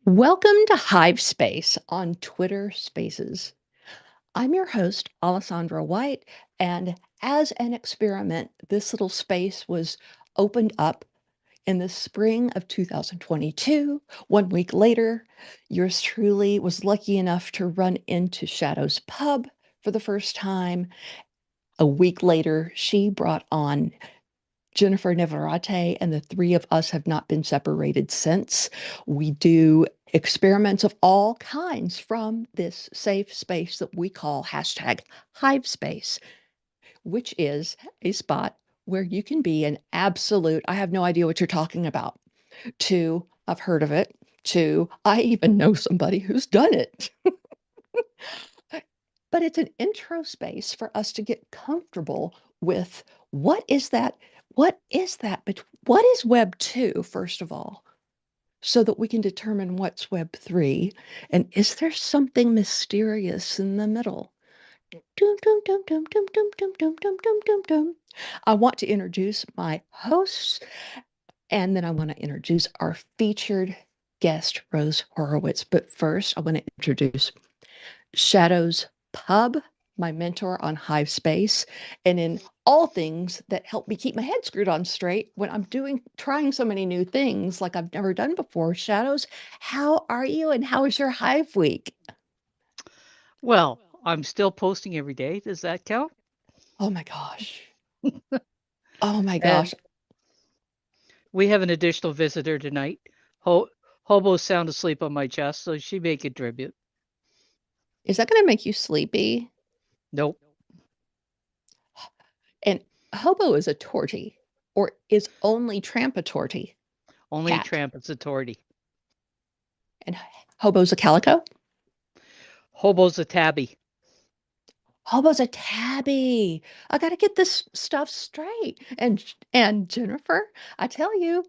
Welcome to Hive Space on Twitter Spaces. I'm your host, Alessandra White, and as an experiment, this little space was opened up in the spring of 2022. 1 week later, yours truly was lucky enough to run into Shadow's Pub for the first time. A week later, she brought on Jennifer Navarrete, and the three of us have not been separated since. We do experiments of all kinds from this safe space that we call hashtag Hive Space, which is a spot where you can be an absolute, I have no idea what you're talking about, to, I've heard of it, to, I even know somebody who's done it. But it's an intro space for us to get comfortable with what is that? What is that? But what is Web 2, first of all, so that we can determine what's Web 3? And is there something mysterious in the middle? Dum, dum, dum, dum, dum, dum, dum, dum, dum, dum, dum, dum. I want to introduce my hosts, and then I want to introduce our featured guest, Rose Horowitz. But first, I want to introduce Shadow's Pub, my mentor on Hive Space, and in all things that help me keep my head screwed on straight when I'm trying so many new things like I've never done before. Shadows, how are you and how is your Hive week? Well, I'm still posting every day. Does that count? Oh my gosh. Oh my And gosh. we have an additional visitor tonight. Ho- Hobo's sound asleep on my chest, so she may contribute. Is that going to make you sleepy? Nope, And Hobo is a tortie, or is only Tramp a tortie? only Cat. Tramp is authority. And Hobo's a calico? Hobo's a tabby. Hobo's a tabby. I got to get this stuff straight. And Jennifer, I tell you,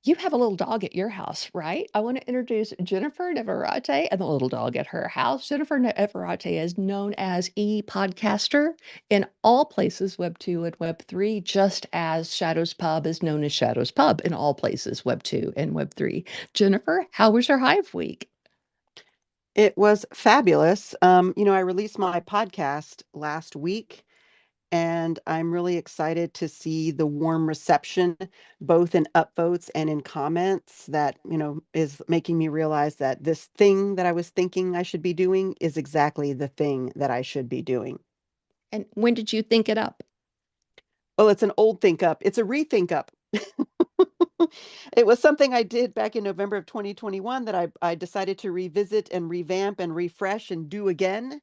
you have a little dog at your house, right? I want to introduce Jennifer Navarrete and the little dog at her house. Jennifer Navarrete is known as Podcaster in all places, Web 2 and Web 3, just as Shadows Pub is known as Shadows Pub in all places, Web 2 and Web 3. Jennifer, how was your Hive week? It was fabulous. I released my podcast last week, and I'm really excited to see the warm reception, both in upvotes and in comments, that, is making me realize that this thing that I was thinking I should be doing is exactly the thing that I should be doing. And when did you think it up? Oh, it's an old think up. It's a rethink up. It was something I did back in November of 2021 that I decided to revisit and revamp and refresh and do again.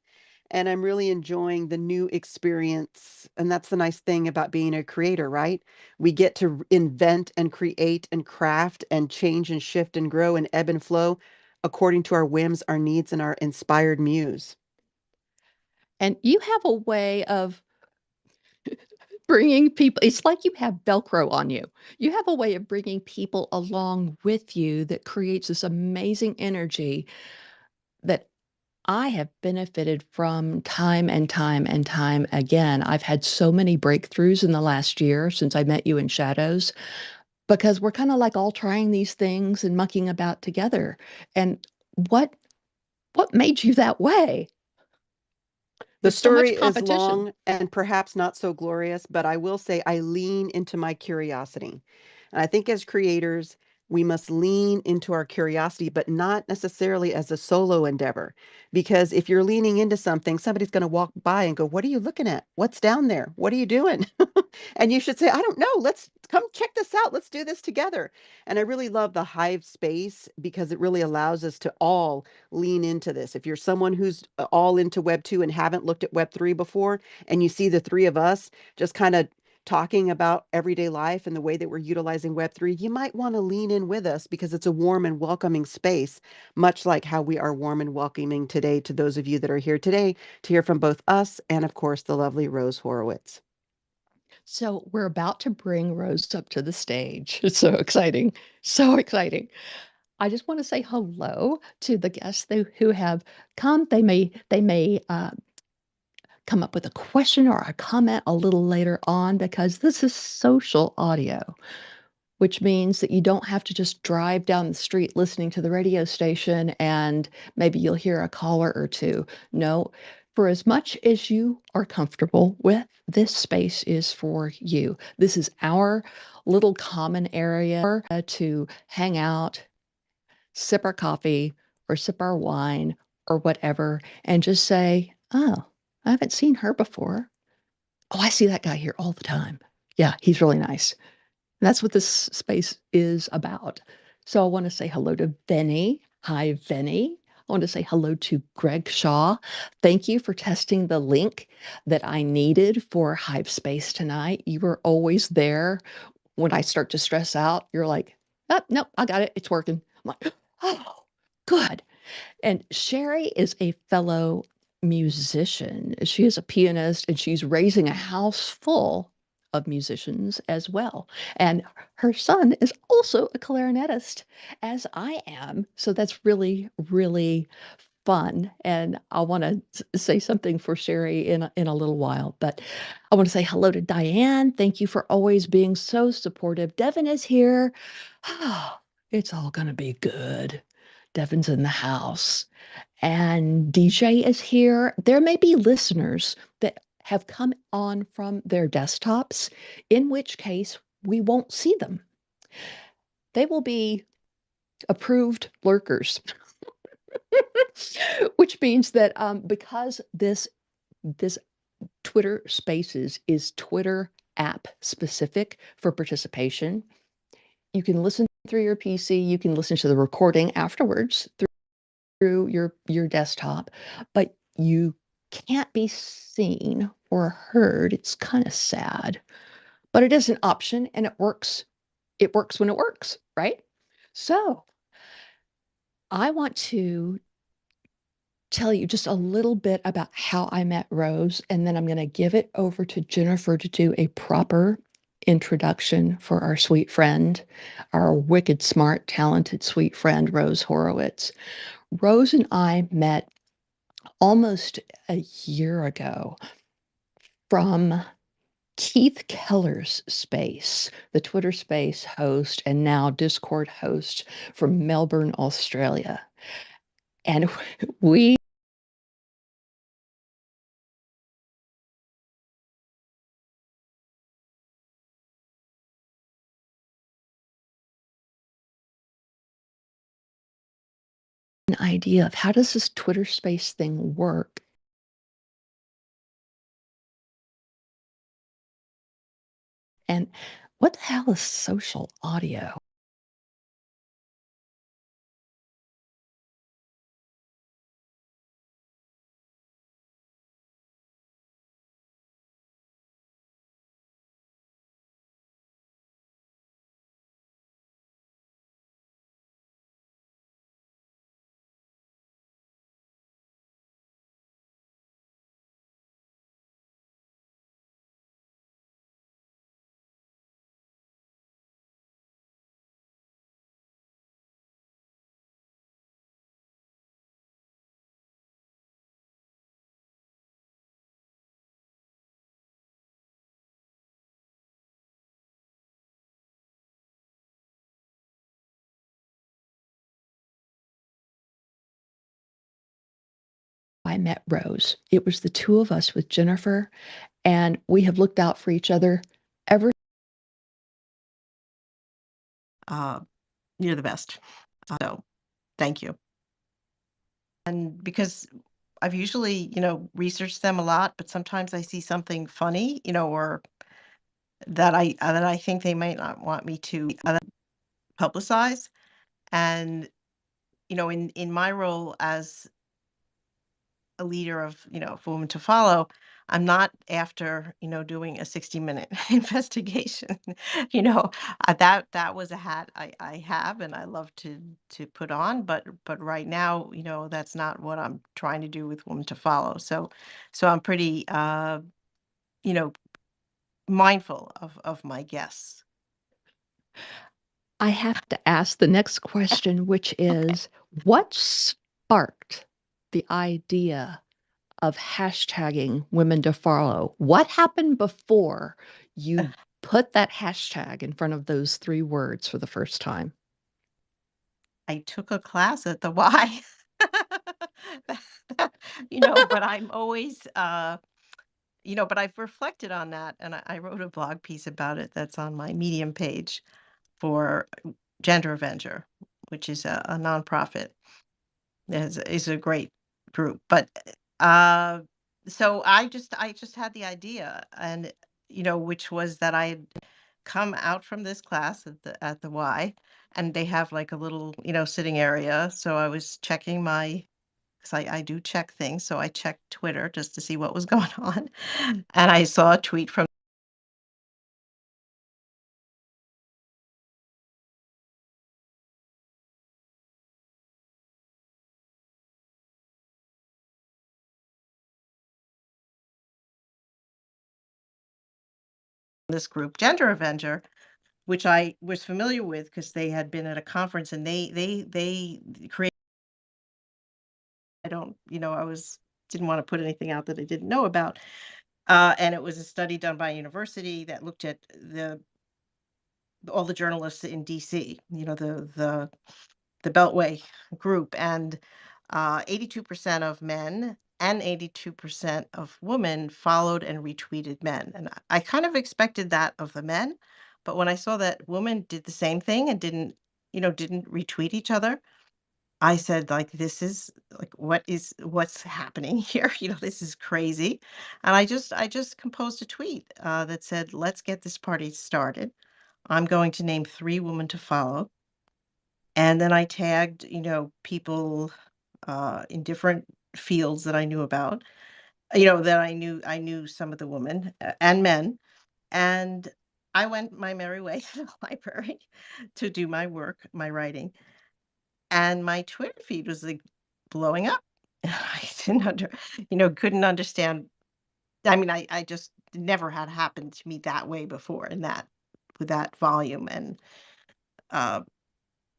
And I'm really enjoying the new experience. And that's the nice thing about being a creator, right? We get to invent and create and craft and change and shift and grow and ebb and flow according to our whims, our needs, and our inspired muse. And you have a way of bringing people, it's like you have Velcro on you. You have a way of bringing people along with you that creates this amazing energy that I have benefited from time and time and time again. I've had so many breakthroughs in the last year since I met you in Shadows because we're kind of like all trying these things and mucking about together. And what what made you that way? The There's so story much is competition. long and perhaps not so glorious, but I will say I lean into my curiosity. And I think as creators, we must lean into our curiosity, but not necessarily as a solo endeavor. Because if you're leaning into something, somebody's going to walk by and go, "What are you looking at? What's down there? What are you doing?" And you should say, "I don't know. Let's come check this out. Let's do this together." And I really love the Hive space because it really allows us to all lean into this. If you're someone who's all into Web 2 and haven't looked at Web 3 before, and you see the three of us just kind of talking about everyday life and the way that we're utilizing Web 3, you might want to lean in with us because it's a warm and welcoming space, much like how we are warm and welcoming today to those of you that are here today to hear from both us and, of course, the lovely Rose Horowitz. So we're about to bring Rose up to the stage. It's so exciting. So exciting. I just want to say hello to the guests who have come. They may come up with a question or a comment a little later on because this is social audio. which means that you don't have to just drive down the street listening to the radio station and maybe you'll hear a caller or two. No, for as much as you are comfortable with, this space is for you. This is our little common area to hang out, sip our coffee or sip our wine or whatever, and just say, oh, I haven't seen her before. Oh, I see that guy here all the time. Yeah, he's really nice. That's what this space is about. So I want to say hello to Benny. Hi, Benny. I want to say hello to Greg Shaw. Thank you for testing the link that I needed for Hive Space tonight. You were always there when I start to stress out. You're like, oh, no, I got it. It's working. I'm like, oh, good. And Sherry is a fellow musician. She is a pianist and she's raising a house full of musicians as well. And her son is also a clarinetist, as I am. So that's really, really fun. And I want to say something for Sherry in a little while. But I want to say hello to Diane. Thank you for always being so supportive. Devin is here. It's all going to be good. Devin's in the house. And DJ is here. There may be listeners that have come on from their desktops, in which case we won't see them. They will be approved lurkers, which means that because this Twitter Spaces is Twitter app specific for participation, you can listen through your PC, you can listen to the recording afterwards through your desktop, but you can't be seen or heard. It's kind of sad, but it is an option and it works. It works when it works, right? So I want to tell you just a little bit about how I met Rose, and then I'm going to give it over to Jennifer to do a proper introduction for our sweet friend, our wicked, smart, talented, sweet friend, Rose Horowitz. Rose and I met almost a year ago from Keith Keller's space, the Twitter space host and now Discord host from Melbourne, Australia. And we an idea of how does this Twitter space thing work? And what the hell is social audio? I met Rose. It was the two of us with Jennifer, and we have looked out for each other ever. You're the best. So thank you. And because I've usually, researched them a lot, but sometimes I see something funny, or that I think they might not want me to publicize. And, in my role as a leader of, for women to follow, I'm not after, doing a 60-minute investigation. That was a hat I have and I love to put on, but right now, that's not what I'm trying to do with women to follow. So I'm pretty you know, mindful of my guests. I have to ask the next question, which is what sparked the idea of hashtagging women to follow? What happened before you put that hashtag in front of those 3 words for the first time? I took a class at the Y. But I'm always, but I've reflected on that, and I wrote a blog piece about it that's on my Medium page for Gender Avenger, which is a nonprofit. Is a great group, but uh, so I just had the idea, and which was that I had come out from this class at the Y, and they have like a little sitting area. So I was checking my because I do check things, so I checked Twitter just to see what was going on, and I saw a tweet from this group, Gender Avenger, which I was familiar with because they had been at a conference and they created. I don't, I was didn't want to put anything out that I didn't know about. And it was a study done by a university that looked at all the journalists in DC, the Beltway group, and 82% of men and 82% of women followed and retweeted men. And I kind of expected that of the men, but when I saw that women did the same thing and didn't retweet each other, I said, like, this is like, what's happening here? This is crazy. And I just composed a tweet that said, let's get this party started. I'm going to name 3 women to follow. And then I tagged, people in different fields that I knew about, that I knew some of the women and men. And I went my merry way to the library to do my work, my writing. And my Twitter feed was, like, blowing up. I couldn't understand. I mean, I just never had happened to me that way before in that with that volume and, uh,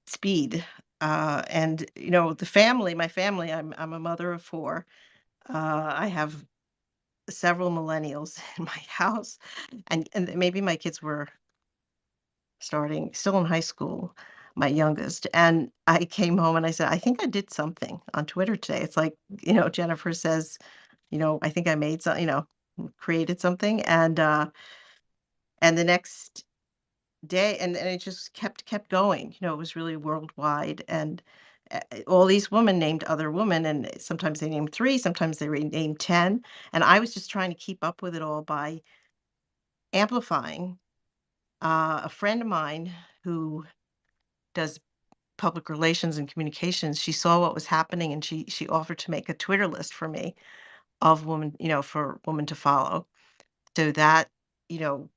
speed. And, my family, I'm a mother of 4. I have several millennials in my house, and maybe my kids were still in high school, my youngest. And I came home and I said, I think I did something on Twitter today. It's like, Jennifer says, I think I made some, created something. And the next day, and it just kept going. It was really worldwide. And all these women named other women, and sometimes they named 3, sometimes they named 10. And I was just trying to keep up with it all by amplifying. A friend of mine who does public relations and communications, she saw what was happening and she offered to make a Twitter list for me of women, for women to follow. So that, you know,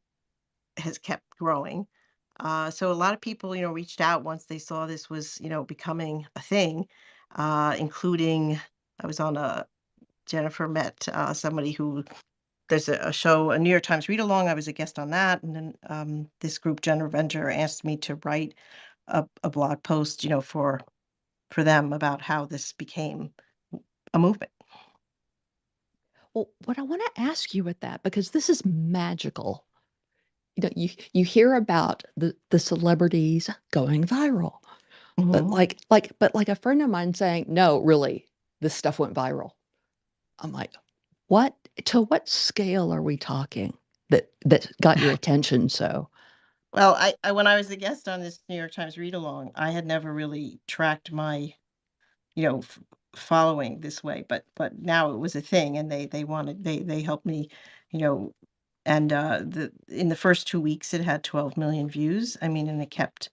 has kept growing. So a lot of people, reached out once they saw this was, becoming a thing, including I was on Jennifer met somebody who there's a show, a New York Times read along. I was a guest on that. And then this group, Gender Venture, asked me to write a blog post, for them about how this became a movement. Well, what I wanna ask you with that, because this is magical. You hear about the celebrities going viral, but Mhm. like a friend of mine saying, "No, really, this stuff went viral." I'm like, "What to what scale are we talking that got your attention so?" Well, I when I was a guest on this New York Times read along, I had never really tracked my, following this way, but now it was a thing, and they helped me, you know, and in the first 2 weeks, it had 12 million views. I mean, and it kept,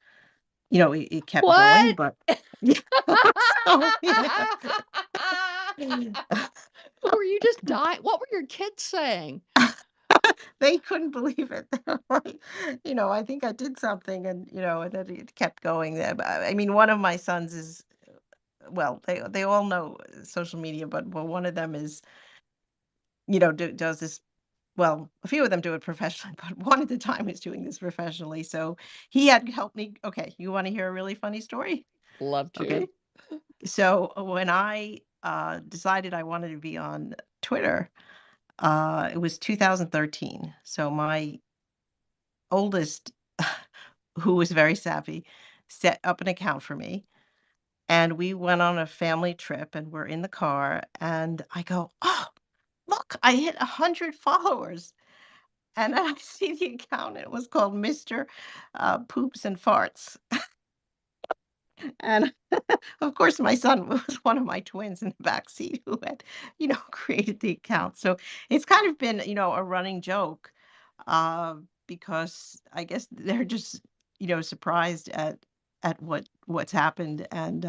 it kept going, What? but so yeah. Were you just dying? What were your kids saying? They couldn't believe it. They were like, I think I did something, and then it kept going there. But I mean, one of my sons is, well, they all know social media, but one of them is, does this. Well, a few of them do it professionally, but one at a time is doing this professionally. So he had helped me. Okay, you want to hear a really funny story? Love Okay, to. so when I decided I wanted to be on Twitter, it was 2013. So my oldest, who was very savvy, set up an account for me. And we went on a family trip and we're in the car and I go, "Oh, look, I hit 100 followers." And then I see the account, it was called Mr. Poops and Farts. And of course, my son was one of my twins in the back seat who had, created the account. So it's kind of been, a running joke, uh, because I guess they're just, surprised at what's happened. And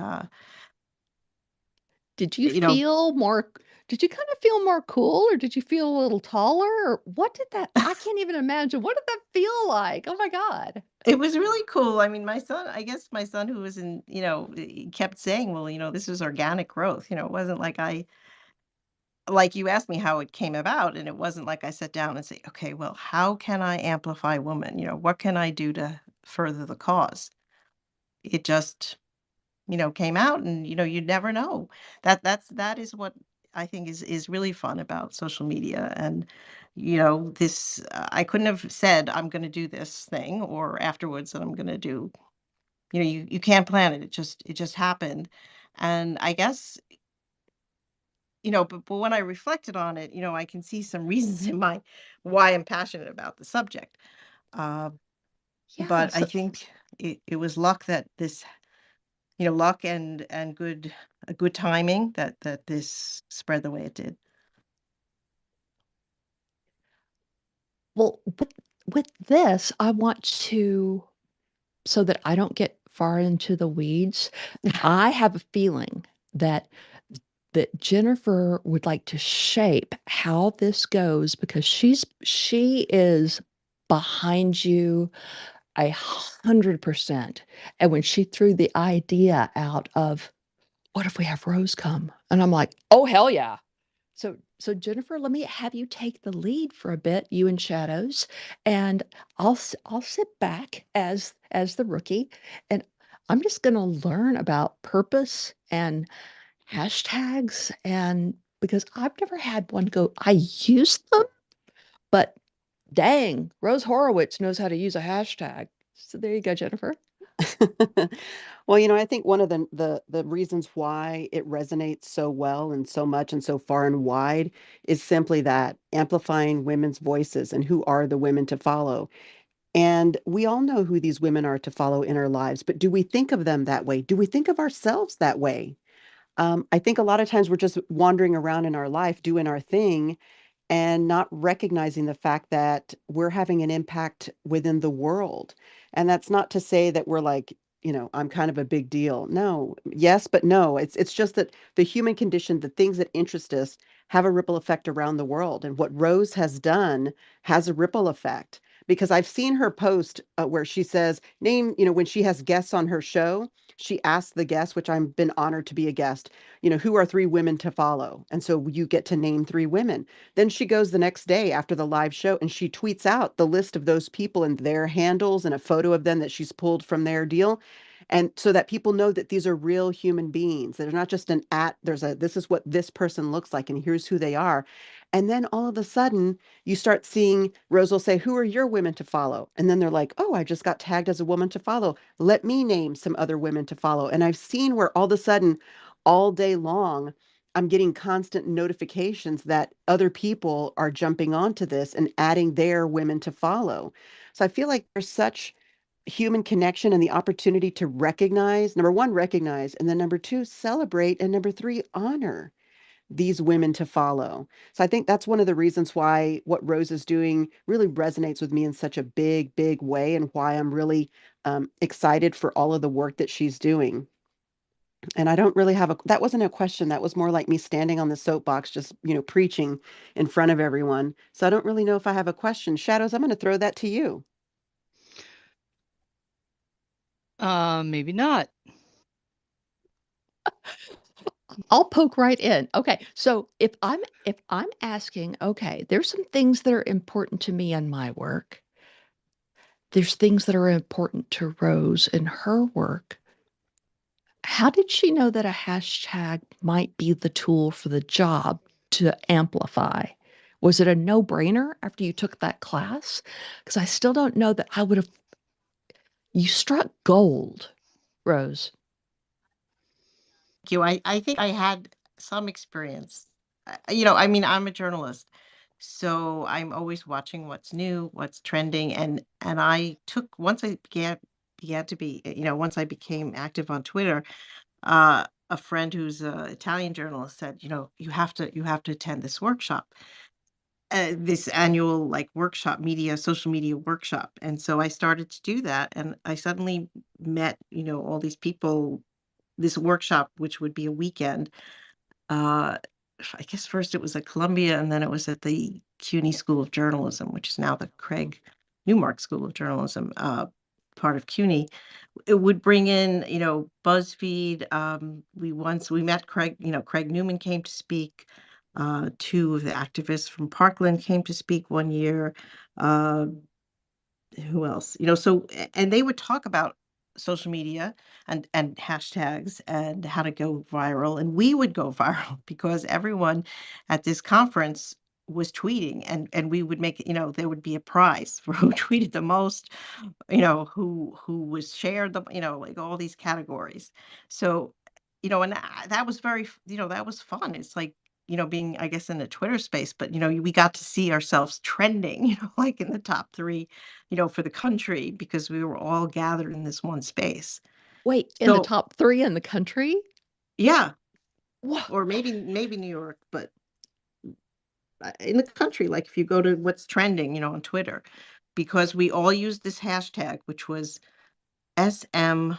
Did you you know, feel more did you kind of feel more cool, or did you feel a little taller, or what did that I can't even imagine. What did that feel like? Oh my god. it was really cool. I mean, I guess my son who was in, he kept saying, well, this is organic growth. It wasn't like you asked me how it came about, and it wasn't like I sat down and say, okay, well, how can I amplify women? What can I do to further the cause? It just, came out, and you never know. That is what I think is really fun about social media. And this I couldn't have said I'm going to do this thing or afterwards that I'm going to do. You can't plan it. It just happened. And I guess, but when I reflected on it, I can see some reasons in my why I'm passionate about the subject. Uh, Yeah, but I so think it was luck that this, luck and good timing that this spread the way it did. well, with this, I want to so that I don't get far into the weeds, I have a feeling that Jennifer would like to shape how this goes because she is behind you 100%. And when she threw the idea out of what if we have Rose come? And I'm like, oh hell yeah. So Jennifer, let me have you take the lead for a bit, you and Shadows, and I'll sit back as the rookie, and I'm just gonna learn about purpose and hashtags, and because I've never had one go, I use them, but dang, Rose Horowitz knows how to use a hashtag. So there you go, Jennifer. Well, I think one of the reasons why it resonates so well and so much and so far and wide is simply that amplifying women's voices and who are the women to follow. And we all know who these women are to follow in our lives, but do we think of them that way? Do we think of ourselves that way? I think a lot of times we're just wandering around in our life doing our thing and not recognizing the fact that we're having an impact within the world. And that's not to say that we're like, I'm kind of a big deal. No, yes, but no. It's just that the human condition, the things that interest us have a ripple effect around the world. And what Rose has done has a ripple effect because I've seen her post where she says, name, when she has guests on her show, she asks the guests, which I've been honored to be a guest, who are 3 women to follow? And so you get to name 3 women. Then she goes the next day after the live show and she tweets out the list of those people and their handles and a photo of them that she's pulled from their deal. And so that people know that these are real human beings. They're not just this is what this person looks like and here's who they are. And then all of a sudden you start seeing Rose will say, who are your women to follow? And then they're like, oh, I just got tagged as a woman to follow. Let me name some other women to follow. And I've seen where all of a sudden, all day long, I'm getting constant notifications that other people are jumping onto this and adding their women to follow. So I feel like there's such human connection and the opportunity to recognize, number one, recognize, and then number two, celebrate, and number three, honor these women to follow. So I think that's one of the reasons why what Rose is doing really resonates with me in such a big, big way, and why I'm really excited for all of the work that she's doing. And I don't really that wasn't a question. That was more like me standing on the soapbox, just, preaching in front of everyone. So I don't really know if I have a question. Shadows, I'm going to throw that to you. Maybe not. I'll poke right in. Okay. So if I'm asking, okay, there's some things that are important to me in my work. There's things that are important to Rose in her work. How did she know that a hashtag might be the tool for the job to amplify? Was it a no-brainer after you took that class? Because I still don't know that I would have. You struck gold, Rose. Thank you. I think I had some experience. I mean, I'm a journalist, so I'm always watching what's new, what's trending, and I took once I began to be, once I became active on Twitter, a friend who's an Italian journalist said, you have to attend this workshop, this annual like workshop, social media workshop, and so I started to do that, and I suddenly met, all these people. This workshop, which would be a weekend, uh, I guess first it was at Columbia, and then it was at the CUNY School of Journalism, which is now the Craig Newmark School of Journalism, part of CUNY. It would bring in, BuzzFeed. We met Craig. Craig Newman came to speak. Two of the activists from Parkland came to speak one year. Uh, who else? And they would talk about social media and hashtags and how to go viral, and we would go viral because everyone at this conference was tweeting, and we would make, there would be a prize for who tweeted the most, who was shared the, like all these categories. So, and that was that was fun. It's like, being, I guess, in the Twitter space, but we got to see ourselves trending, like in the top three, for the country, because we were all gathered in this one space. Wait, in the So top 3 in the country? yeah, Wha or maybe New York, but in the country, like if you go to what's trending, on Twitter, because we all used this hashtag, which was SMWKN.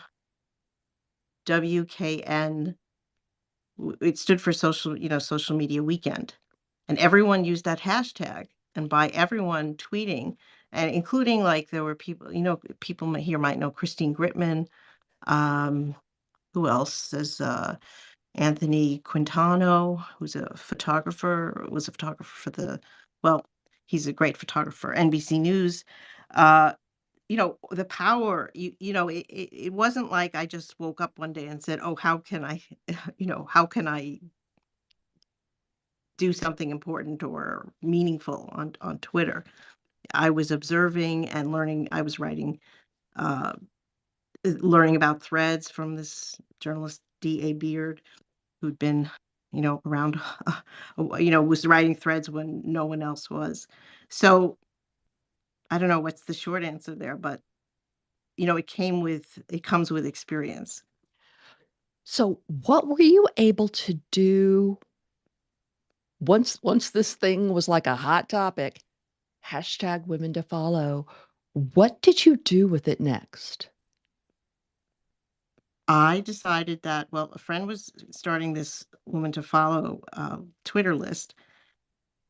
It stood for social media weekend. And everyone used that hashtag. And by everyone tweeting, and including like there were people, people here might know Christine Gritman. Um, who else? There's Anthony Quintano, who's a photographer, was a photographer for well, he's a great photographer, NBC News. Uh, the power, it wasn't like I just woke up one day and said, oh, how can I, how can I do something important or meaningful on Twitter? I was observing and learning. I was uh, learning about threads from this journalist, D.A. Beard, who'd been, around, was writing threads when no one else was. So I don't know what's the short answer there, but it comes with experience. So, what were you able to do once this thing was like a hot topic, hashtag women to follow, what did you do with it next? I decided that, well, a friend was starting this woman to follow Twitter list,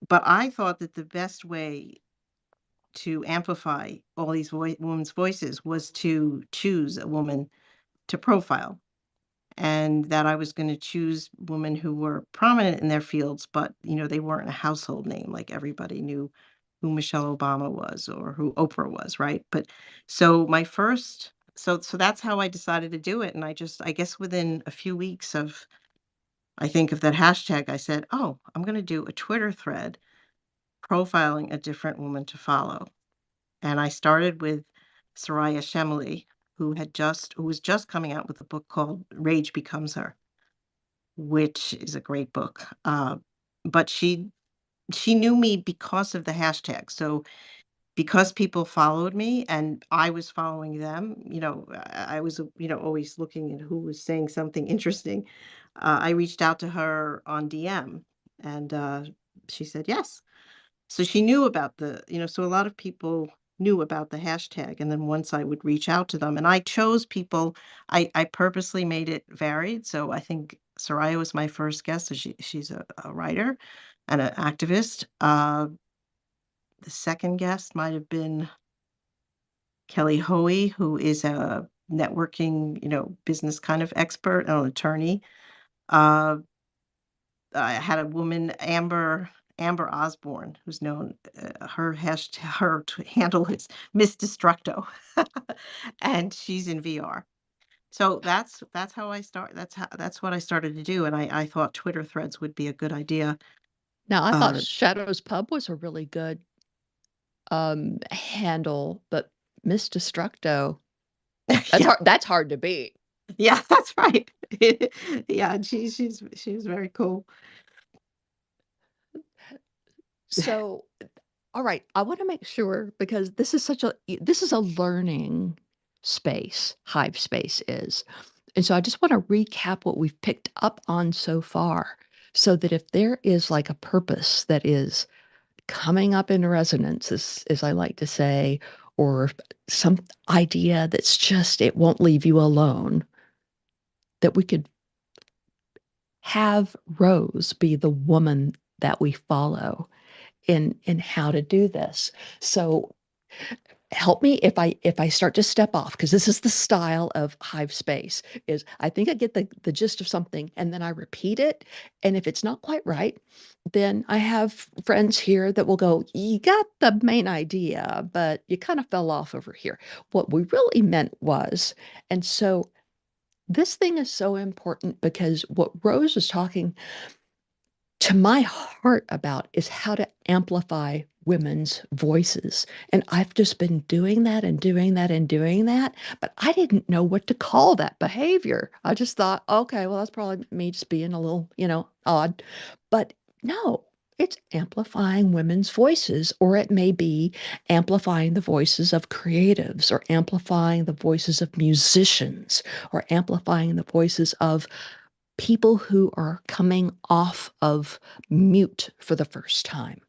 but I thought that the best way to amplify all these women's voices was to choose a woman to profile, and that I was going to choose women who were prominent in their fields, but they weren't a household name like everybody knew who Michelle Obama was or who Oprah was, right? But so my first, so that's how I decided to do it, and I guess within a few weeks of, I think, of that hashtag, I said, oh, I'm going to do a Twitter thread profiling a different woman to follow. And I started with Soraya Chemly, who was just coming out with a book called Rage Becomes Her, which is a great book. But she knew me because of the hashtag. So because people followed me and I was following them, I was, always looking at who was saying something interesting. I reached out to her on DM, and she said yes. So she knew about so a lot of people knew about the hashtag. And then once I would reach out to them, and I chose people, I purposely made it varied. So I think Soraya was my first guest. So she's a writer and an activist. The second guest might have been Kelly Hoey, who is a networking, business kind of expert, an attorney. Uh, I had a woman, Amber Osborne, who's known, handle is Miss Destructo, and she's in VR. So that's how I start. That's what I started to do, and I thought Twitter threads would be a good idea Now, I thought Uh, Shadows Pub was a really good handle, but Miss Destructo, Yeah, that's hard to beat. yeah, that's right. Yeah, and she's very cool. So, all right, I want to make sure because this is a learning space, Hive Space is. And so I just want to recap what we've picked up on so far so that if there is like a purpose that is coming up in resonance, as I like to say, or some idea that's just, it won't leave you alone, that we could have Rose be the woman that we follow in how to do this. So help me if I start to step off, because this is the style of Hive Space, is I think I get the gist of something and then I repeat it. And if it's not quite right, then I have friends here that will go, you got the main idea, but you kind of fell off over here. What we really meant was, and so this thing is so important because what Rose is talking to my heart about is how to amplify women's voices. And I've just been doing that and doing that and doing that, but I didn't know what to call that behavior. I just thought, okay, well, that's probably me just being a little, odd. But no, it's amplifying women's voices, or it may be amplifying the voices of creatives, or amplifying the voices of musicians, or amplifying the voices of people who are coming off of mute for the first time.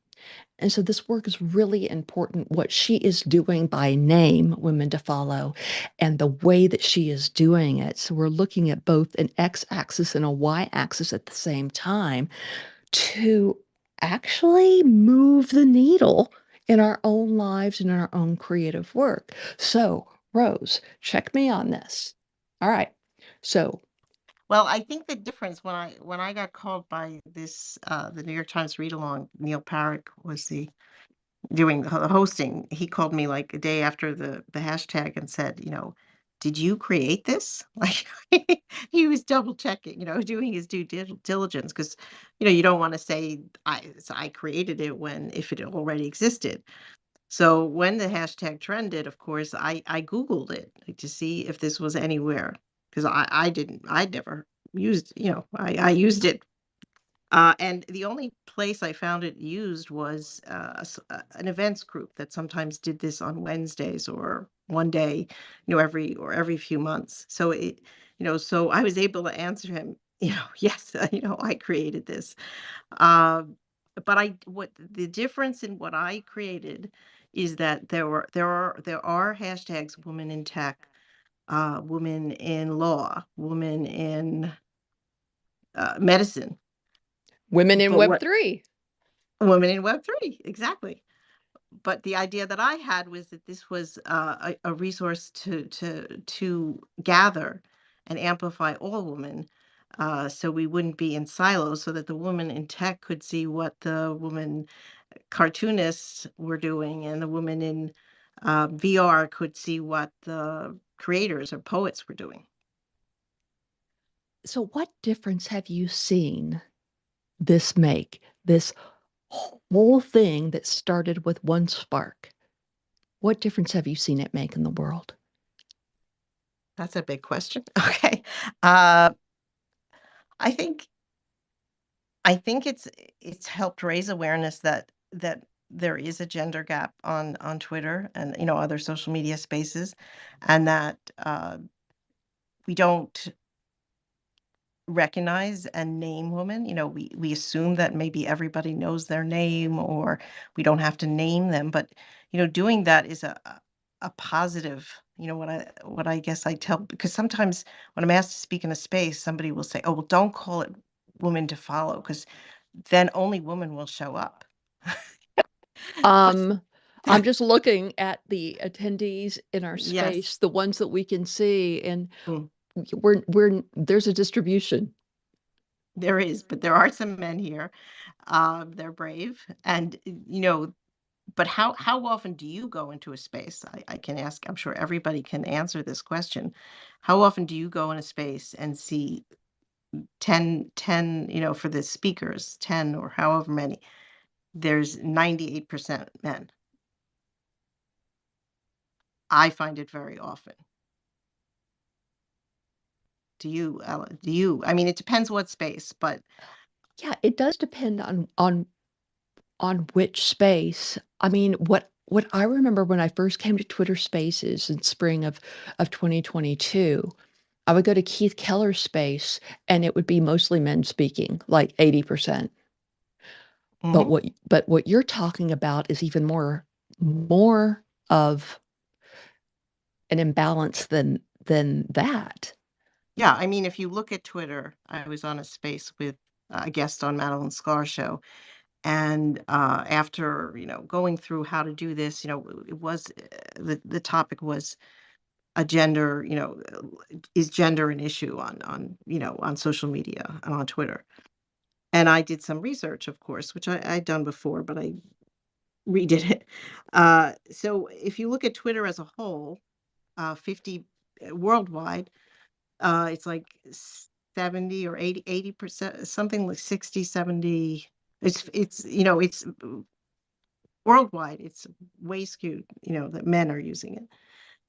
And so this work is really important. What she is doing by name, Women to Follow, and the way that she is doing it. So we're looking at both an X axis and a Y axis at the same time to actually move the needle in our own lives and in our own creative work. So, Rose, check me on this. All right. So, Well, I think the difference when I got called by this the New York Times read along, Neil Parrick was the doing the hosting. He called me like a day after the hashtag and said, did you create this? Like he was double checking, doing his due diligence because you don't want to say I created it when if it already existed. So when the hashtag trended, of course, I Googled it like, to see if this was anywhere because I'd never used, I used it. And the only place I found it used was an events group that sometimes did this on Wednesdays or one day, every few months. So so I was able to answer him, yes, I created this. Um, but what the difference in what I created is that there are hashtags women in tech, women in law, women in medicine. women in But what Web3. women in Web3, exactly. But the idea that I had was that this was a resource to gather and amplify all women, so we wouldn't be in silos, so that the woman in tech could see what the woman cartoonists were doing, and the woman in VR could see what the creators or poets were doing. So, what difference have you seen this make? This whole thing that started with one spark. What difference have you seen it make in the world? That's a big question. Okay. Uh, I think it's helped raise awareness that there is a gender gap on Twitter and other social media spaces, and that we don't recognize and name women. We assume that maybe everybody knows their name or we don't have to name them, but doing that is a positive. What I guess I tell, because sometimes when I'm asked to speak in a space, somebody will say, "Oh, well, don't call it Women to Follow because then only women will show up." But Um, I'm just looking at the attendees in our yes, space, the ones that we can see, and mm, there's a distribution. there is, but there are some men here. They're brave, and but how often do you go into a space? I can ask, I'm sure everybody can answer this question. How often do you go in a space and see 10, for the speakers, 10 or however many, there's 98% men. I find it very often. Do you, Ella? I mean, it depends what space, but Yeah, it does depend on which space. I mean, what I remember when I first came to Twitter Spaces in spring of 2022, I would go to Keith Keller's space and it would be mostly men speaking, like 80%. But mhm. what you're talking about is even more of an imbalance than that. Yeah, I mean, if you look at Twitter, I was on a space with a guest on Madeline Sklar show, and after going through how to do this, it was the topic was a gender, is gender an issue on social media and on Twitter. And I did some research, of course, which I'd done before, but I redid it. So if you look at Twitter as a whole, 50 worldwide, it's like 70 or 80%, something like 60, 70. It's worldwide, it's way skewed, that men are using it.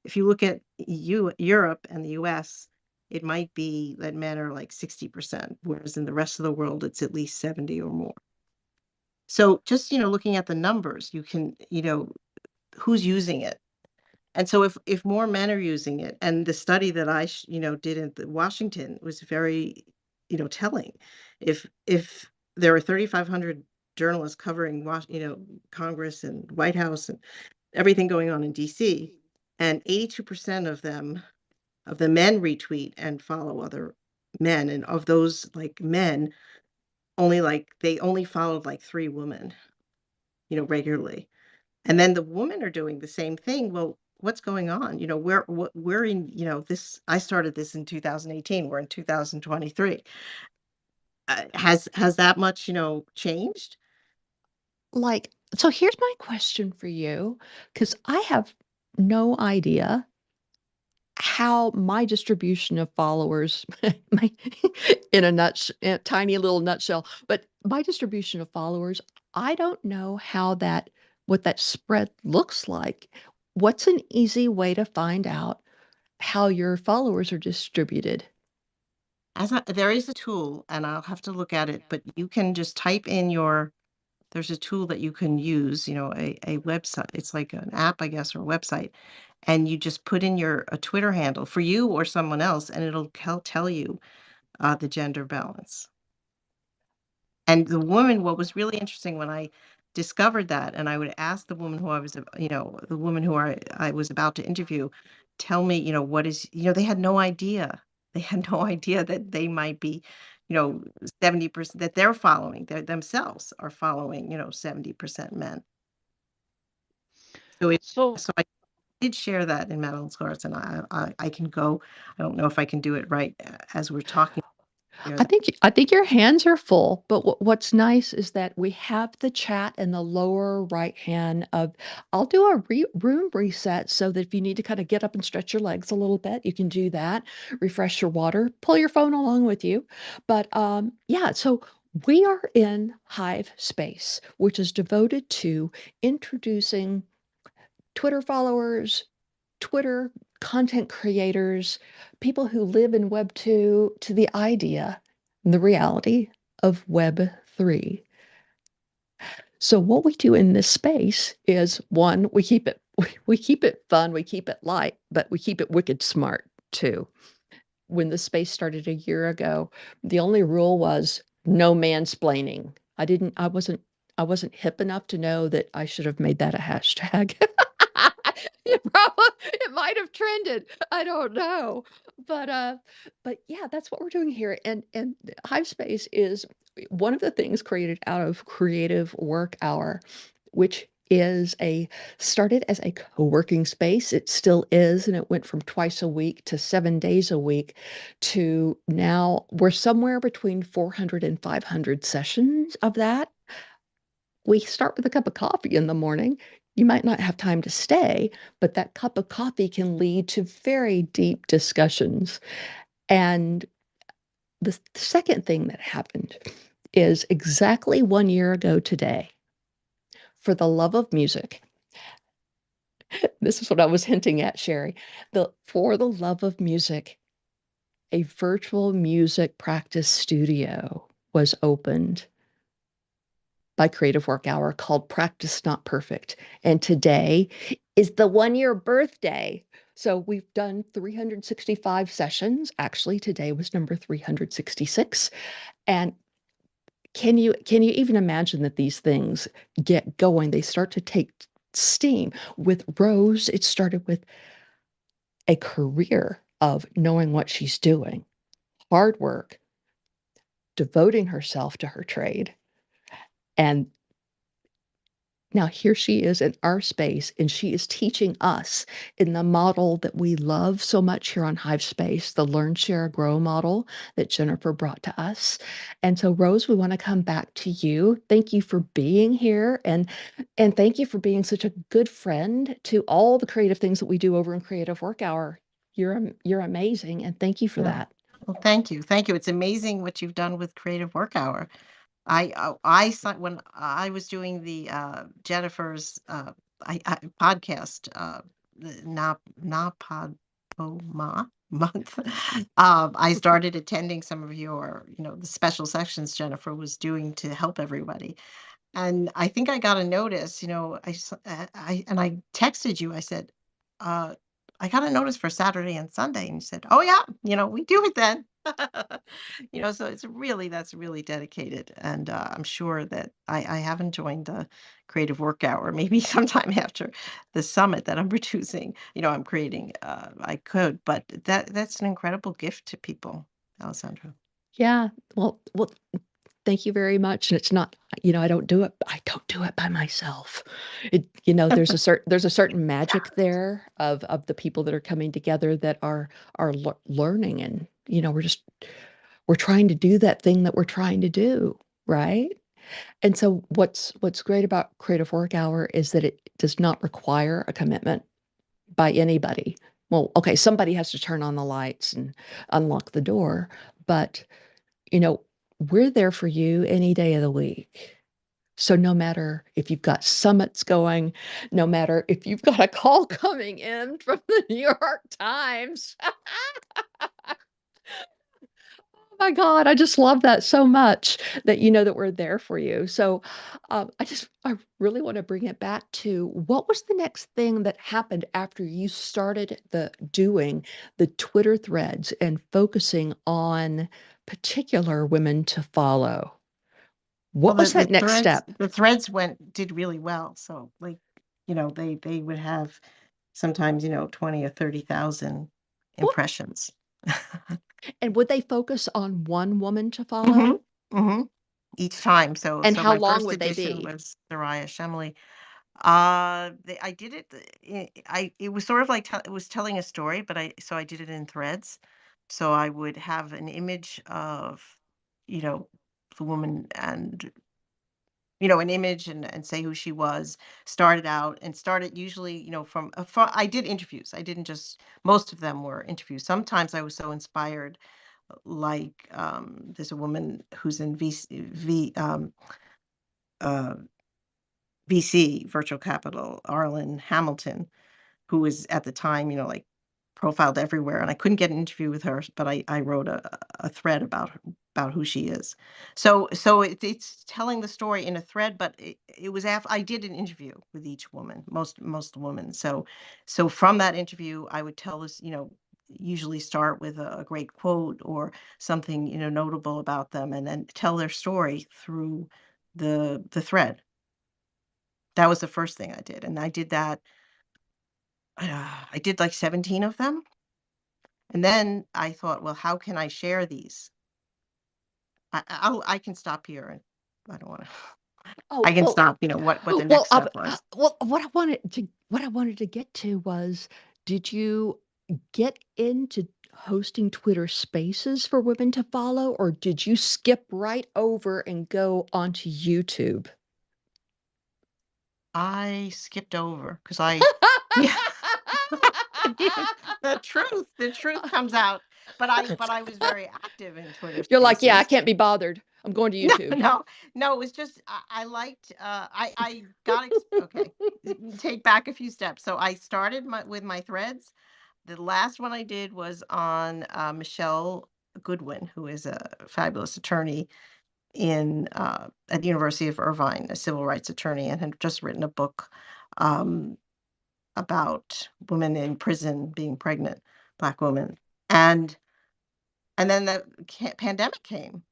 If you look at Europe and the US, it might be that men are like 60%, whereas in the rest of the world, it's at least 70 or more. So just, looking at the numbers, you can, who's using it. And so if more men are using it, and the study that I, did in Washington was very, telling. If there are 3,500 journalists covering, Congress and White House and everything going on in DC, and 82% of the men retweet and follow other men, and of those like men, they only followed like 3 women, regularly. And then the women are doing the same thing. Well, what's going on? We're in, this, I started this in 2018. We're in 2023. Has that much, changed? Like, so here's my question for you, because I have no idea how my distribution of followers, my, in a tiny little nutshell, but my distribution of followers, I don't know what that spread looks like. What's an easy way to find out how your followers are distributed? There is a tool, and I'll have to look at it, but you can just type in there's a tool that you can use, a website. It's like an app, I guess, or a website. And you just put in a Twitter handle for you or someone else, and it'll tell you the gender balance. And what was really interesting when I discovered that, and I would ask the woman who I was, the woman who I was about to interview, tell me, what is, they had no idea. They had no idea that they might be, 70%, that they're following, they themselves are following, 70% men. So So I did share that in Madeline Scars, and I can go. I don't know if I can do it right as we're talking. Share that. I think your hands are full, but what's nice is that we have the chat in the lower right hand of. I'll do a room reset so that if you need to kind of get up and stretch your legs a little bit, you can do that. Refresh your water, pull your phone along with you. But yeah, so we are in Hive Space, which is devoted to introducing Twitter followers, Twitter content creators, people who live in Web 2 to the idea, the reality of Web 3. So what we do in this space is one, we keep it fun, we keep it light, but we keep it wicked smart too. When the space started a year ago, the only rule was no mansplaining. I wasn't hip enough to know that I should have made that a hashtag. It might have trended. I don't know. But yeah, that's what we're doing here. And Hive Space is one of the things created out of Creative Work Hour, which is a started as a co-working space. It still is, and it went from twice a week to 7 days a week to now we're somewhere between 400 and 500 sessions of that. We start with a cup of coffee in the morning. You might not have time to stay, but that cup of coffee can lead to very deep discussions. And the second thing that happened is exactly 1 year ago today, for the love of music. This is what I was hinting at, Sherry. For the love of music, a virtual music practice studio was opened by Creative Work Hour called Practice Not Perfect. And today is the 1 year birthday. So we've done 365 sessions. Actually, today was number 366. And can you even imagine that these things get going? They start to take steam. With Rose, it started with a career of knowing what she's doing, hard work, devoting herself to her trade. And now here she is in our space, and she is teaching us in the model that we love so much here on Hive Space, the Learn, Share, Grow model that Jennifer brought to us. And so, Rose, we want to come back to you. Thank you for being here, and thank you for being such a good friend to all the creative things that we do over in Creative Work Hour. You're amazing, and thank you for Yeah. that. Well, thank you. It's amazing what you've done with Creative Work Hour. When I was doing the Jennifer's podcast, the NaPodMa month, I started attending some of your, the special sections Jennifer was doing to help everybody. And I think I got a notice, I texted you. I said, uh, I got a notice for Saturday and Sunday, and you said, "Oh yeah, we do it then." So that's really dedicated, and I'm sure that I haven't joined the Creative Work Hour. Maybe sometime after the summit that I'm producing, I'm creating. I could, but that's an incredible gift to people, Alessandra. Yeah. Well, thank you very much. And it's not, I don't do it. I don't do it by myself. There's a certain magic there of the people that are coming together that are learning, and we're trying to do that thing that we're trying to do, right? And so what's great about Creative Work Hour is that it does not require a commitment by anybody. Well, okay, somebody has to turn on the lights and unlock the door, but you know, we're there for you any day of the week. So no matter if you've got summits going, no matter if you've got a call coming in from the New York Times. Oh my God, I just love that so much that you know that we're there for you. So I really want to bring it back to what was the next thing that happened after you started doing the Twitter threads and focusing on particular women to follow? Well, What was that next step? the threads did really well. So they would have sometimes 20 or 30,000 Well, impressions. and would they focus on one woman to hmm follow? hmm Each time. So And how my long first would they edition be? was Soraya Shemley. I did it. It was sort of like it was telling a story, but I did it in threads. So I would have an image of you know the woman, and an image, and say who she was. Started out and started usually from I did interviews. I didn't just Most of them were interviews. Sometimes I was so inspired, like there's a woman who's in uh, VC, Virtual Capital, Arlen Hamilton, who was at the time, like profiled everywhere. And I couldn't get an interview with her, but I wrote a thread about who she is. So it's telling the story in a thread, but it was after I did an interview with each woman, most women. So from that interview, I would tell this, usually start with a great quote or something, notable about them, and then tell their story through the thread. That was the first thing I did, and I did that. I did like 17 of them, and then I thought, "Well, how can I share these?" I can stop here, and I don't wanna Oh, I can well, stop, what the well, next step was. what I wanted to get to was, did you get into hosting Twitter Spaces for women to follow, or did you skip right over and go onto YouTube? I skipped over because I yeah. The truth comes out. But I was very active in Twitter You're like, yeah, I Spaces. can't be bothered. I'm going to No, YouTube. no, it was just I liked I got okay. Take back a few steps. So I started with my threads. The last one I did was on Michelle Goodwin, who is a fabulous attorney at the University of Irvine, a civil rights attorney, and had just written a book um, about women in prison being pregnant, Black women, and then the pandemic came,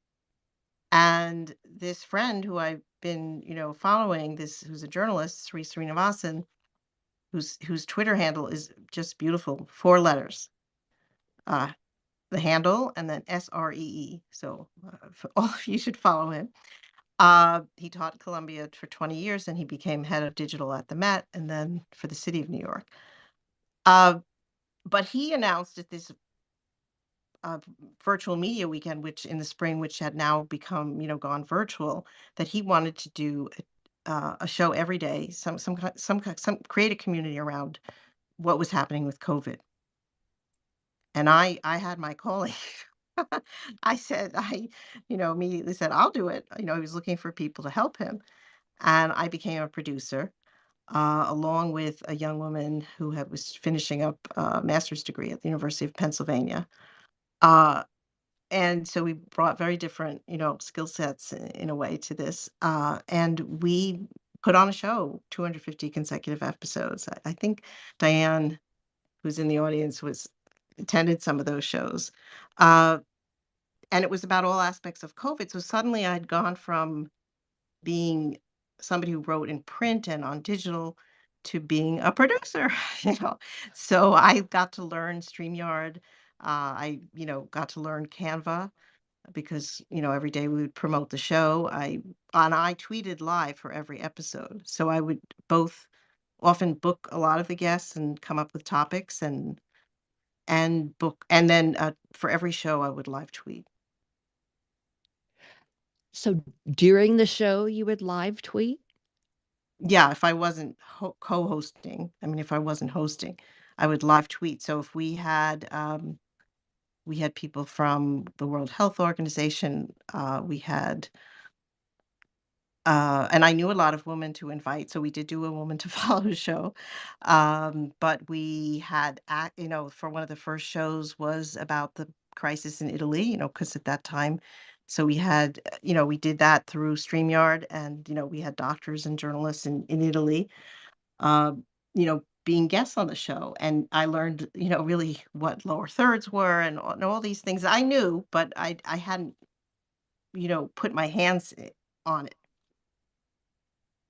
and this friend who I've been following, who's a journalist, Sri Srinivasan, whose Twitter handle is just beautiful, 4 letters. The handle and then SREE. So all of you should follow him. He taught at Columbia for 20 years and he became head of digital at the Met and then for the city of New York. But he announced at this virtual media weekend, which in the spring, which had now become, gone virtual, that he wanted to do a show every day, some create a community around what was happening with COVID. And I had my calling. I immediately said, I'll do it. He was looking for people to help him. And I became a producer, along with a young woman who was finishing up a master's degree at the University of Pennsylvania. And so we brought very different, skill sets in a way to this. And we put on a show, 250 consecutive episodes. I think Diane, who's in the audience, attended some of those shows. And it was about all aspects of COVID. So suddenly I'd gone from being somebody who wrote in print and on digital to being a producer, you know. So I got to learn StreamYard. I got to learn Canva because, every day we would promote the show. I tweeted live for every episode. So I would both often book a lot of the guests and come up with topics and book, and then for every show I would live tweet. So during the show, you would live tweet? Yeah, if I wasn't co-hosting, if I wasn't hosting, I would live tweet. So if we had people from the World Health Organization, we had and I knew a lot of women to invite, so we did do a woman to follow show. But we had, for one of the first shows was about the crisis in Italy, because at that time, so we had, we did that through StreamYard, and we had doctors and journalists in Italy, uh, being guests on the show, and I learned, really what lower thirds were and all these things I knew, but I hadn't, put my hands on it.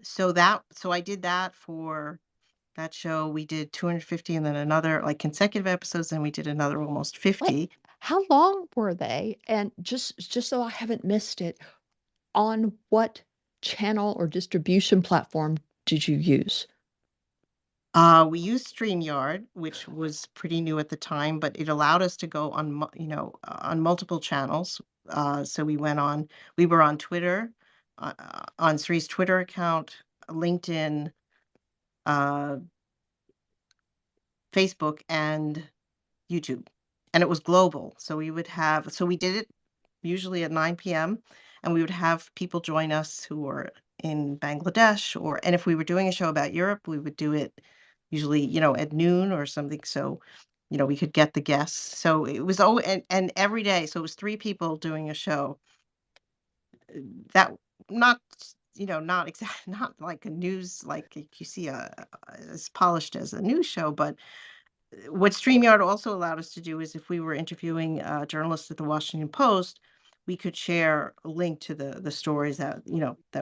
So I did that for that show. We did 250 and then another like consecutive episodes, and we did another almost Wait, 50. how long were they? And just so I haven't missed it, on what channel or distribution platform did you use? We used StreamYard, which was pretty new at the time, but it allowed us to go on, on multiple channels. So we were on Twitter, on Sri's Twitter account, LinkedIn, uh, Facebook, and YouTube. And it was global. So we did it usually at 9 p.m. and we would have people join us who were in Bangladesh, and if we were doing a show about Europe, we would do it usually, at noon or something. So, we could get the guests. So it was and every day. So it was 3 people doing a show that not, not exact, not like a news, like you see as polished as a news show, but what StreamYard also allowed us to do is if we were interviewing journalists at the Washington Post, we could share a link to the stories that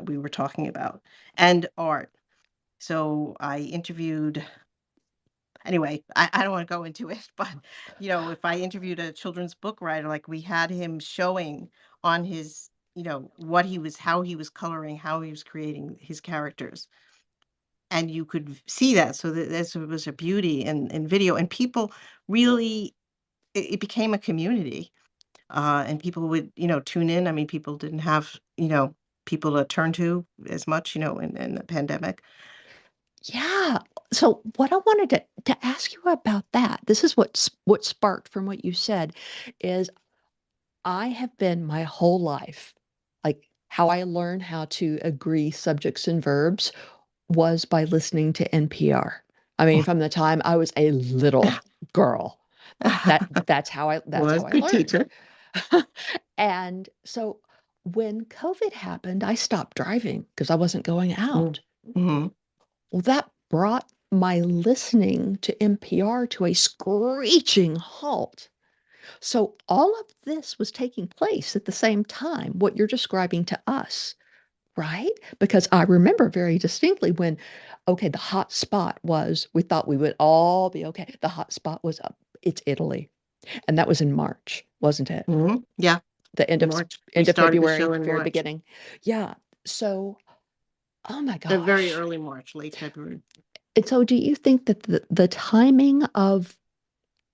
we were talking about, and art. So I interviewed, anyway, I don't want to go into it, but if I interviewed a children's book writer, like we had him showing on his, how he was coloring, how he was creating his characters. And you could see that. So that this was a beauty in video, and people really, it became a community, and people would, tune in. People didn't have, people to turn to as much, in the pandemic. Yeah. So what I wanted to ask you about that, this is what sparked from what you said, is I have been my whole life, like how I learned how to agree subjects and verbs was by listening to NPR. I mean, from the time I was a little girl, that's Was how I good learned. teacher. And so when COVID happened, I stopped driving because I wasn't going out. Mm-hmm. Well, that brought my listening to NPR to a screeching halt. So all of this was taking place at the same time, what you're describing to us, right? Because I remember very distinctly when, okay, the hot spot was, we thought we would all be okay. The hot spot was up. It's Italy. And that was in March, wasn't it? Mm-hmm. Yeah, The in March. We end of started the show February, in very March. beginning. Yeah. So, oh my Very gosh. early March, late February. And so do you think that the timing of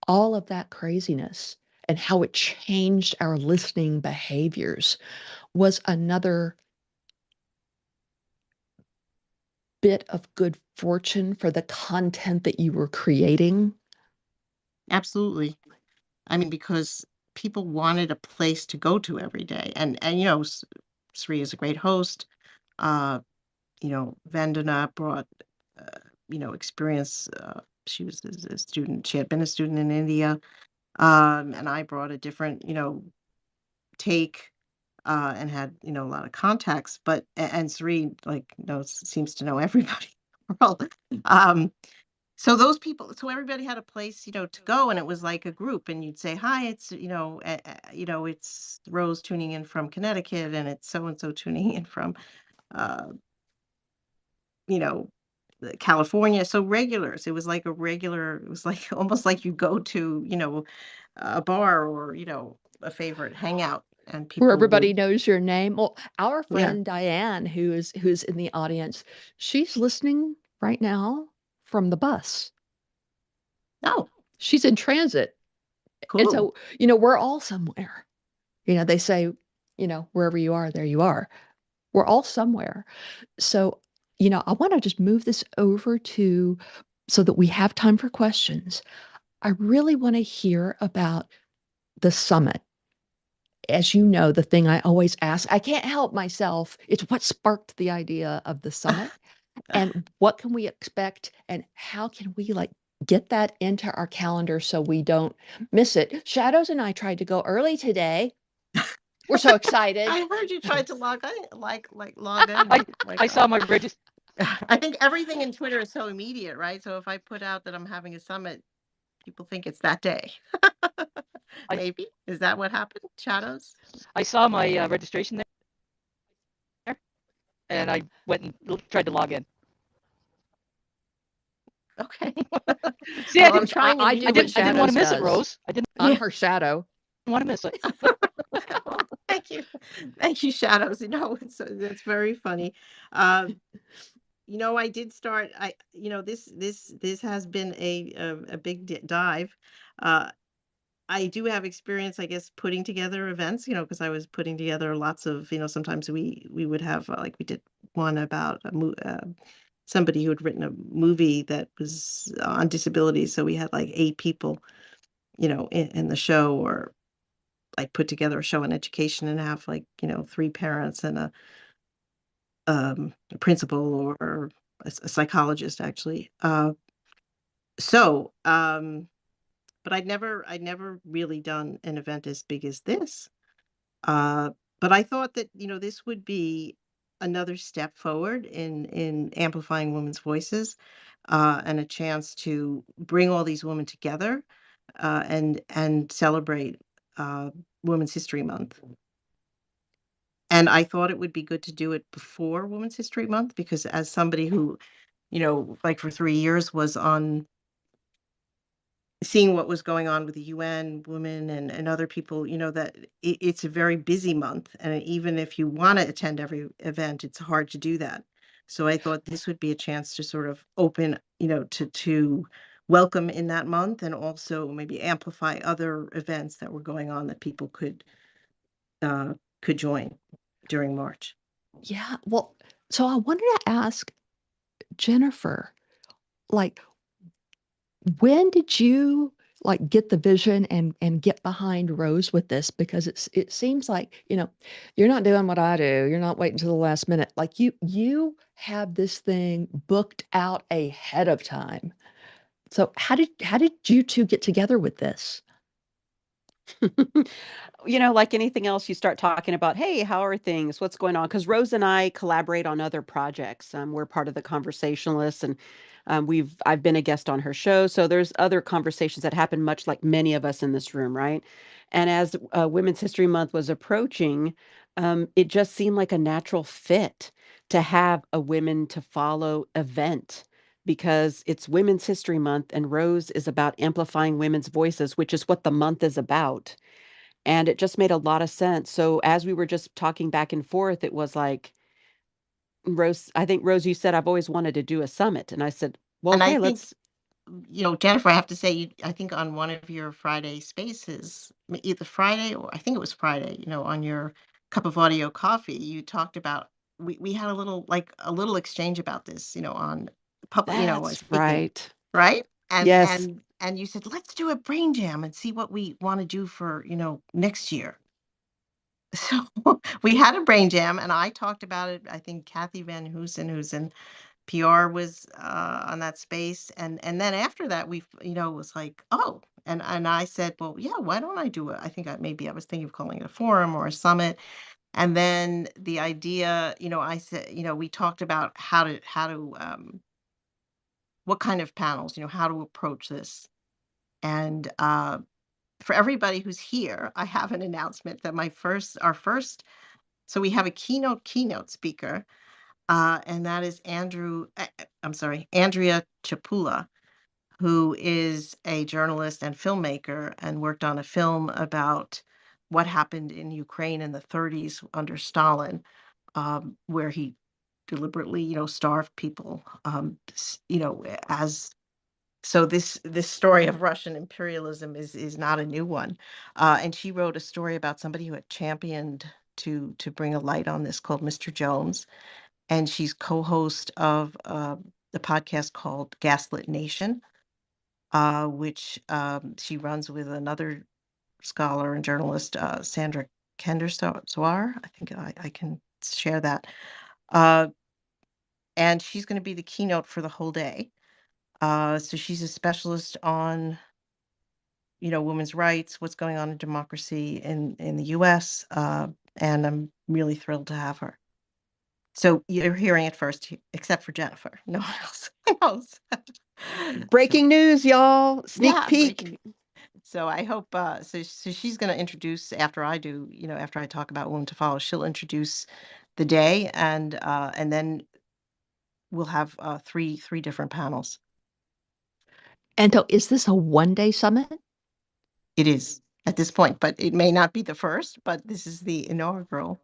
all of that craziness and how it changed our listening behaviors was another bit of good fortune for the content that you were creating? Absolutely. I mean, because people wanted a place to go to every day, and Sri is a great host. Uh, Vandana brought, uh, experience. She was a student. She had been a student in India, and I brought a different, take, and had, a lot of contacts. But and Sri like seems to know everybody in the world. Um, so those people, so everybody had a place, to go, and it was like a group, and you'd say, "Hi, it's it's Rose tuning in from Connecticut, and it's so and so tuning in from, uh, you know, California." So regulars, it was like a regular. It was like almost like you go to, a bar or a favorite hangout, and Where people everybody would, knows your name? Well, our yeah. friend Diane, who's in the audience, she's listening right now from the bus. Oh, She's in transit. And cool. so, we're all somewhere. They say, wherever you are, there you are. We're all somewhere. So, I want to just move this over to so that we have time for questions. I really want to hear about the summit. As you know, the thing I always ask, I can't help myself. It's what sparked the idea of the summit and what can we expect and how can we get that into our calendar so we don't miss it. Shadows and I tried to go early today. We're so excited. I heard you tried to log in, log in. I saw my regist I think everything in Twitter is so immediate, right? So if I put out that I'm having a summit, people think it's that day. I Maybe. Is that what happened? Shadows? I saw my registration there, and I went and tried to log in. Okay. See, Well, I'm trying a I new do I what didn't want Shadows to miss it, does. Rose. I didn't I'm Yeah. her shadow. want to miss it. Well, thank you. Thank you, Shadows. It's very funny. Um, I did start. This has been a big dive. Uh, I do have experience, I guess, putting together events, because I was putting together lots of, sometimes we would have, like we did one about somebody who had written a movie that was on disability. So we had like 8 people, in the show, or like put together a show on education and have like, 3 parents and a principal or a psychologist actually. So, but I'd never really done an event as big as this. Uh, but I thought that, this would be another step forward in amplifying women's voices, and a chance to bring all these women together, and celebrate uh, Women's History Month. And I thought it would be good to do it before Women's History Month because as somebody who, like for 3 years was on seeing what was going on with the UN women and other people, that it's a very busy month. And even if you want to attend every event, it's hard to do that. So I thought this would be a chance to sort of open, to welcome in that month and also maybe amplify other events that were going on that people uh, could join during March. Yeah. Well, so I wanted to ask Jennifer, like, when did you like get the vision and get behind Rose with this? Because it seems like, you're not doing what I do. You're not waiting till the last minute. Like you have this thing booked out ahead of time. So how did you two get together with this? Like anything else, you start talking about, hey, how are things? What's going on? Because Rose and I collaborate on other projects. We're part of the Conversationalists, and I've been a guest on her show. So there's other conversations that happen, much like many of us in this room, right? And as Women's History Month was approaching, it just seemed like a natural fit to have a Women to Follow event. Because it's Women's History Month, and Rose is about amplifying women's voices, which is what the month is about. And it just made a lot of sense. So as we were just talking back and forth, it was like, Rose, I think Rose, you said, I've always wanted to do a summit. And I said, well, And I okay, think, let's. Jennifer, I have to say, I think on one of your Friday spaces, either Friday or I think it was Friday, on your cup of audio coffee, you talked about we had a little exchange about this, on public, That's speaking, right. right? And Yes. and you said, let's do a brain jam and see what we want to do for, next year. So we had a brain jam and I talked about it. I think Kathy Van Hoosen, who's in PR, was on that space, and then after that, was like, oh, and I said, well, yeah, why don't I do it? I think maybe I was thinking of calling it a forum or a summit, and then the idea, I said, we talked about how to what kind of panels, how to approach this, and for everybody who's here, I have an announcement that our first, so we have a keynote speaker, and that is Andrea Chapula, who is a journalist and filmmaker and worked on a film about what happened in Ukraine in the 30s under Stalin, where he deliberately, starved people. As so this story of Russian imperialism is not a new one, and she wrote a story about somebody who had championed to bring a light on this called Mr. Jones, and she's co-host of the podcast called Gaslit Nation, which she runs with another scholar and journalist, Sandra Kendersawar. I think I can share that. Uh, and she's going to be the keynote for the whole day. So she's a specialist on, women's rights, what's going on in democracy in the U.S., and I'm really thrilled to have her. So you're hearing it first, except for Jennifer. No one else knows. So, Breaking news, y'all. Sneak yeah, peek. breaking. So I hope so she's going to introduce after I do, after I talk about Women to Follow, she'll introduce the day, and then we'll have three different panels. And so is this a one-day summit? It is at this point, but it may not be the first, but this is the inaugural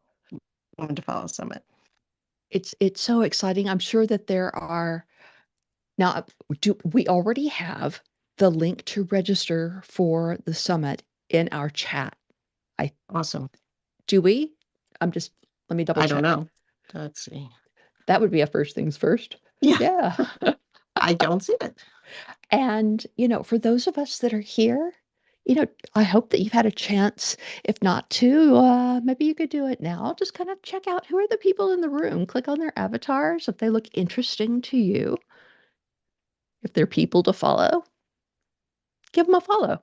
Women to Follow Summit. It's so exciting. I'm sure that there are now, do we already have the link to register for the summit in our chat? Awesome. Do we? Let me double I don't check. know. Let's see. That would be a first things first. Yeah. Yeah. I don't see it. And, for those of us that are here, I hope that you've had a chance, if not to, maybe you could do it now. Just kind of check out who are the people in the room. Click on their avatars if they look interesting to you. If they're people to follow, give them a follow.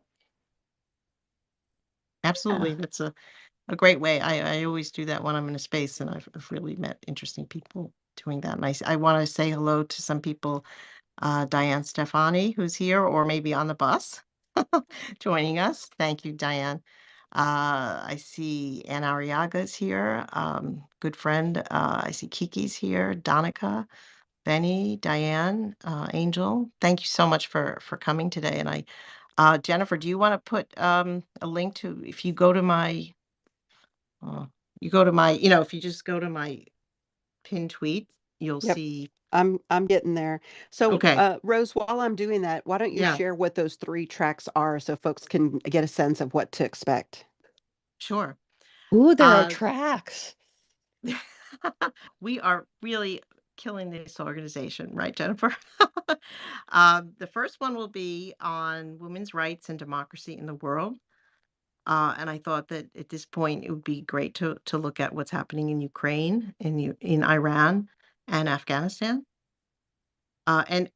Absolutely. Yeah. That's a great way. I always do that when I'm in a space, and I've really met interesting people doing that. And I want to say hello to some people, Diane Stefani, who's here, or maybe on the bus joining us. Thank you, Diane. I see Ann Arriaga is here, good friend. I see Kiki's here, Donica, Benny, Diane, Angel. Thank you so much for coming today. And Jennifer, do you want to put a link to, if you go to my, if you just go to my pin tweet, you'll Yep. see. I'm getting there. So, Okay. Rose, while I'm doing that, why don't you Yeah, share what those 3 tracks are so folks can get a sense of what to expect? sure. Ooh, there are Uh, tracks. we are really killing this organization, right, Jennifer? The first one will be on women's rights and democracy in the world. And I thought that at this point it would be great to look at what's happening in Ukraine, in Iran, and Afghanistan. And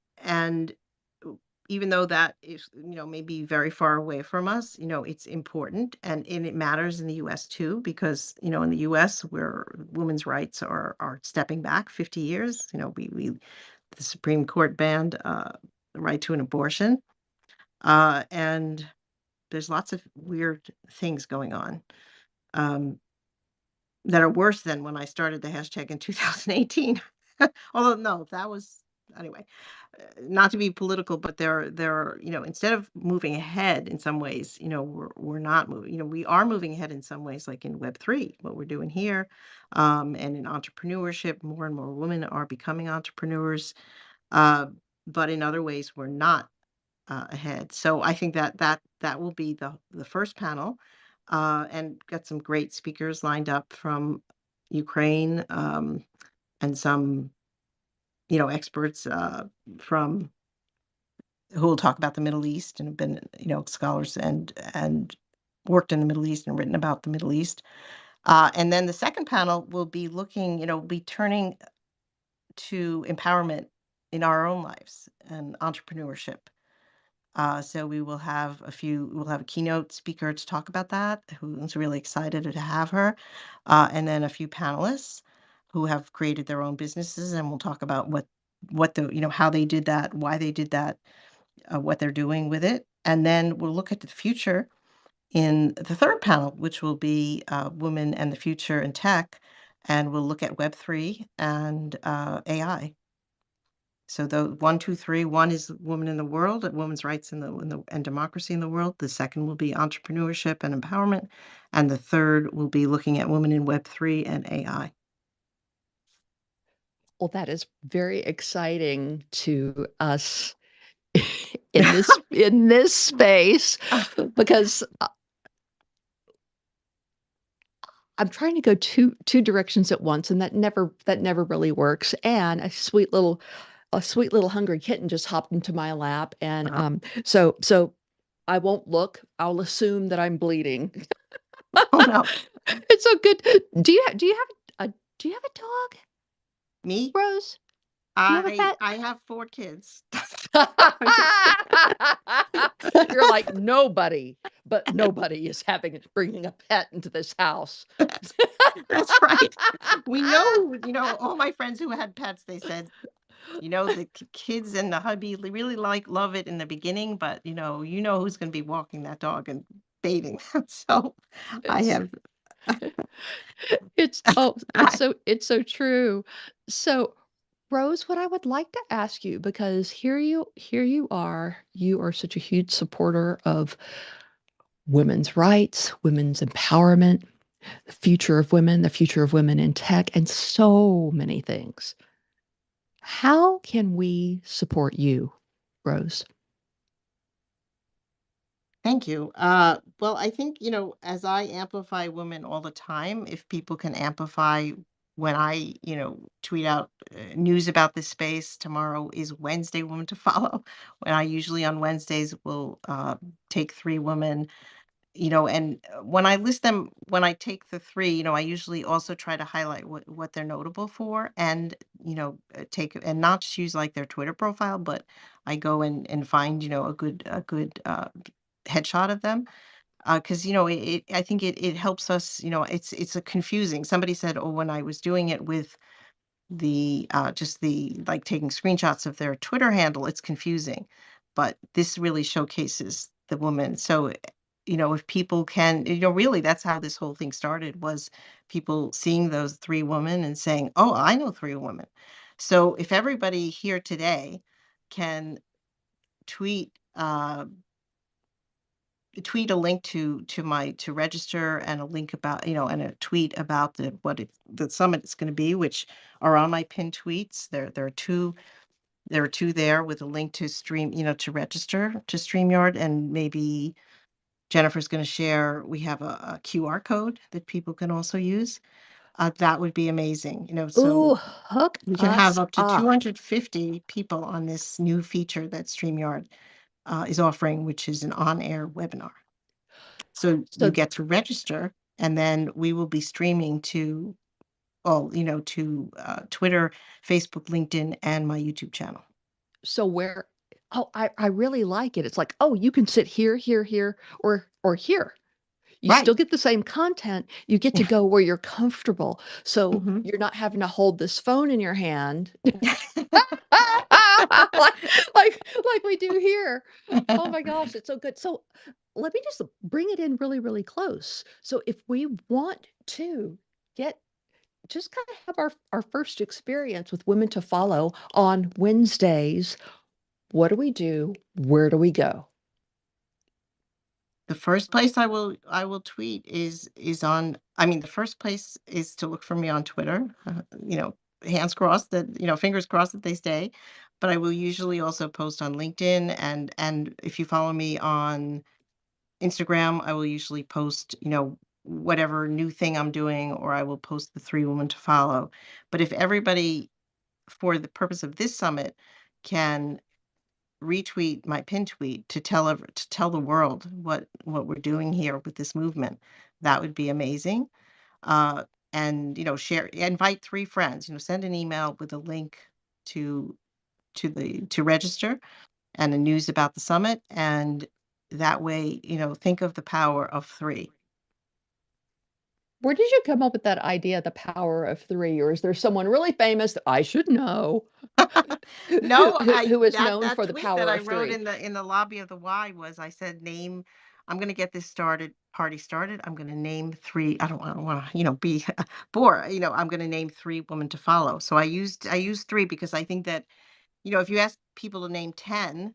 even though that is, maybe very far away from us, it's important, and it matters in the U.S. too, because in the U.S. where women's rights are stepping back 50 years, we the Supreme Court banned the right to an abortion, and there's lots of weird things going on. Um, that are worse than when I started the hashtag in 2018. Although no, that was anyway, not to be political, but there are, instead of moving ahead in some ways, we're not moving, we are moving ahead in some ways, like in Web3, what we're doing here, and in entrepreneurship, more and more women are becoming entrepreneurs, uh, but in other ways, we're not ahead. So I think that will be the first panel, and got some great speakers lined up from Ukraine, and some experts from who will talk about the Middle East and have been scholars and worked in the Middle East and written about the Middle East. And then the second panel will be looking, be turning to empowerment in our own lives and entrepreneurship. So we'll have a keynote speaker to talk about that, who's really excited to have her. And then a few panelists who have created their own businesses, and we'll talk about how they did that, why they did that, what they're doing with it. And then we'll look at the future in the third panel, which will be Women and the Future in Tech. And we'll look at Web3 and AI. So the 1, 2, 3, one is women in the world, women's rights and democracy in the world. The second will be entrepreneurship and empowerment, and the third will be looking at women in Web3 and AI. Well, that is very exciting to us in this space, because I'm trying to go two directions at once, and that never really works. And a sweet little hungry kitten just hopped into my lap, and so I won't look. I'll assume that I'm bleeding. Oh no, It's so good. Do you have a dog, me? Rose? Do you have a pet? I have 4 kids. You're like, nobody is bringing a pet into this house. That's right. We know, all my friends who had pets, they said, the kids and the hubby really love it in the beginning, but who's going to be walking that dog and bathing them. So I It's have. it's so true. So, Rose, what I would like to ask you, because you are such a huge supporter of women's rights, women's empowerment, the future of women, the future of women in tech, and so many things. How can we support you, Rose? Thank you. Well, I think, as I amplify women all the time, if people can amplify when I, tweet out news about this space, tomorrow is Wednesday Woman to Follow. When I usually on Wednesdays will take 3 women, and when I list them, when I take the 3, I usually also try to highlight what they're notable for, and, take and not just use like their Twitter profile, but I go and find, a good headshot of them, because I think it helps us. It's a confusing. Somebody said, oh, when I was doing it with the just the like taking screenshots of their Twitter handle, it's confusing, but this really showcases the woman. So if people can, really, that's how this whole thing started, was people seeing those 3 women and saying, oh, I know 3 women. So if everybody here today can tweet a link to register, and a link about, and a tweet about the summit is going to be, which are on my pinned tweets. There are two there with a link to stream, to register to StreamYard, and maybe Jennifer's going to share. We have a QR code that people can also use. that would be amazing. Ooh, So hook we can have us up to up. 250 people on this new feature that StreamYard is offering, which is an on-air webinar. So you So, get to register, and then we will be streaming to to Twitter, Facebook, LinkedIn, and my YouTube channel. so where, oh, I really like it. It's like, oh, you can sit here, here, here, or here. You Right. still get the same content. You get to go where you're comfortable. So Mhm. you're not having to hold this phone in your hand like, like we do here. Oh my gosh, it's so good. So let me just bring it in really, really close. So if we want to get just kind of have our first experience with Women to Follow on Wednesdays, what do we do? Where do we go? The first place I will tweet is on. I mean, the first place is to look for me on Twitter. Hands crossed that fingers crossed that they stay. But I will usually also post on LinkedIn, and if you follow me on Instagram, I will usually post whatever new thing I'm doing, or I will post the 3 women to follow. But if everybody, for the purpose of this summit, can retweet my pin tweet to tell the world what we're doing here with this movement, that would be amazing. Uh, and share, invite 3 friends. Send an email with a link to to register and the news about the summit, and that way, think of the power of 3. Where did you come up with that idea, the power of three? Or is there someone really famous that I should know No, who is that known that for the tweet that power I of wrote three? in the lobby of the Y was, I said, name. I'm going to get this party started. I'm going to name 3. I don't want to, be bore. I'm going to name 3 women to follow. So I used 3 because I think that if you ask people to name 10,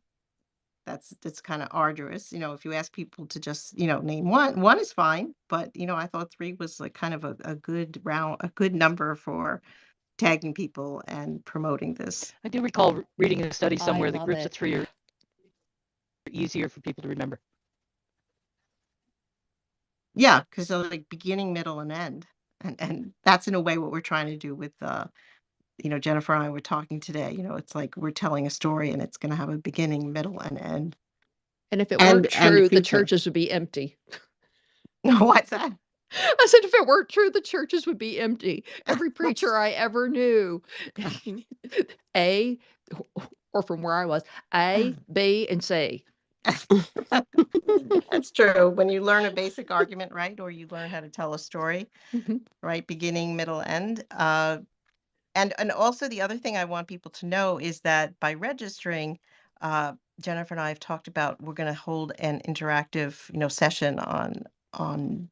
that's kind of arduous. If you ask people to just name one is fine. But I thought 3 was like kind of a good a good number for tagging people and promoting this. I do recall reading a study I somewhere that love groups it. of 3 are easier for people to remember. Yeah, because they're like beginning, middle, and end. And that's in a way what we're trying to do with Jennifer and I were talking today. It's like we're telling a story and it's gonna have a beginning, middle, and end. And if it weren't And the true, the future. churches would be empty. What's that? I said, if it weren't true, the churches would be empty. Every preacher I ever knew, A, or from where I was, A, B, and C. That's true. When you learn a basic argument, right? Or you learn how to tell a story, Mhm. right? Beginning, middle, end. And also the other thing I want people to know is that by registering, uh, Jennifer and I have talked about we're going to hold an interactive, session on